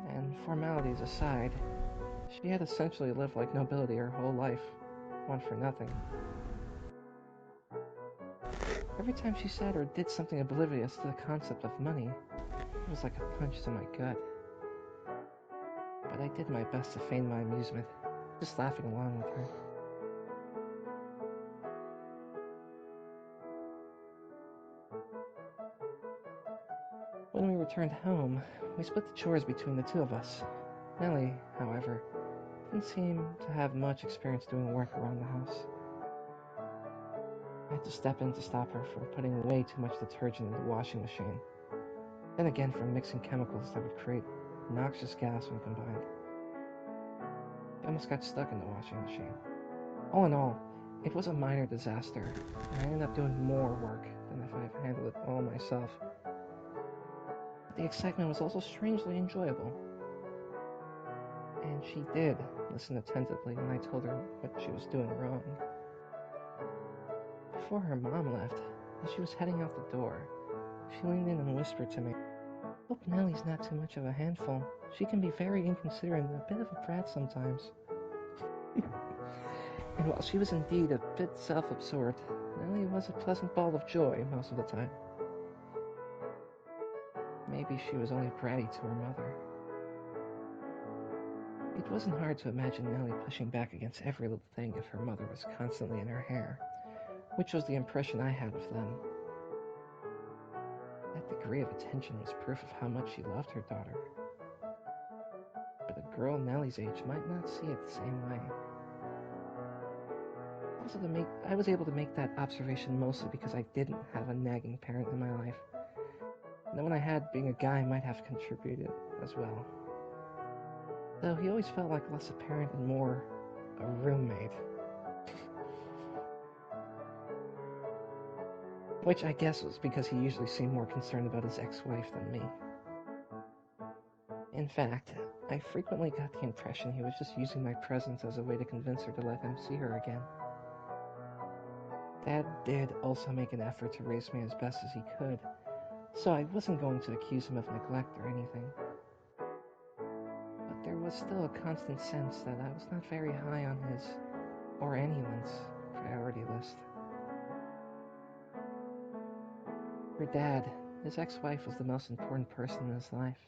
S3: And formalities aside, she had essentially lived like nobility her whole life, one for nothing. Every time she said or did something oblivious to the concept of money, it was like a punch to my gut. But I did my best to feign my amusement, just laughing along with her. When we returned home, we split the chores between the two of us. Nellie, however, didn't seem to have much experience doing work around the house. I had to step in to stop her from putting way too much detergent in the washing machine. Then again from mixing chemicals that would create noxious gas when combined. She almost got stuck in the washing machine. All in all, it was a minor disaster, and I ended up doing more work than if I had handled it all myself. But the excitement was also strangely enjoyable. And she did listen attentively when I told her what she was doing wrong. Before her mom left, as she was heading out the door, she leaned in and whispered to me, "Hope Nellie's not too much of a handful. She can be very inconsiderate and a bit of a brat sometimes." And while she was indeed a bit self-absorbed, Nellie was a pleasant ball of joy most of the time. Maybe she was only bratty to her mother. It wasn't hard to imagine Nellie pushing back against every little thing if her mother was constantly in her hair, which was the impression I had of them. That degree of attention was proof of how much she loved her daughter. But a girl Nellie's age might not see it the same way. I was able to make that observation mostly because I didn't have a nagging parent in my life. And the one I had, being a guy, might have contributed as well. Though he always felt like less a parent and more a roommate. Which I guess was because he usually seemed more concerned about his ex-wife than me. In fact, I frequently got the impression he was just using my presence as a way to convince her to let him see her again. Dad did also make an effort to raise me as best as he could, so I wasn't going to accuse him of neglect or anything. But there was still a constant sense that I was not very high on his, or anyone's, priority list. For Dad, his ex-wife was the most important person in his life.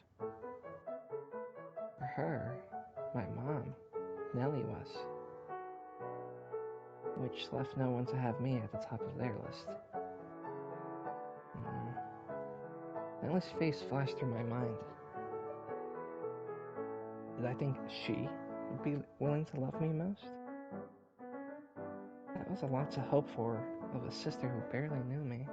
S3: For her, my mom, Nellie was. Which left no one to have me at the top of their list. Nellie's face flashed through my mind. Did I think she would be willing to love me most? That was a lot to hope for of a sister who barely knew me.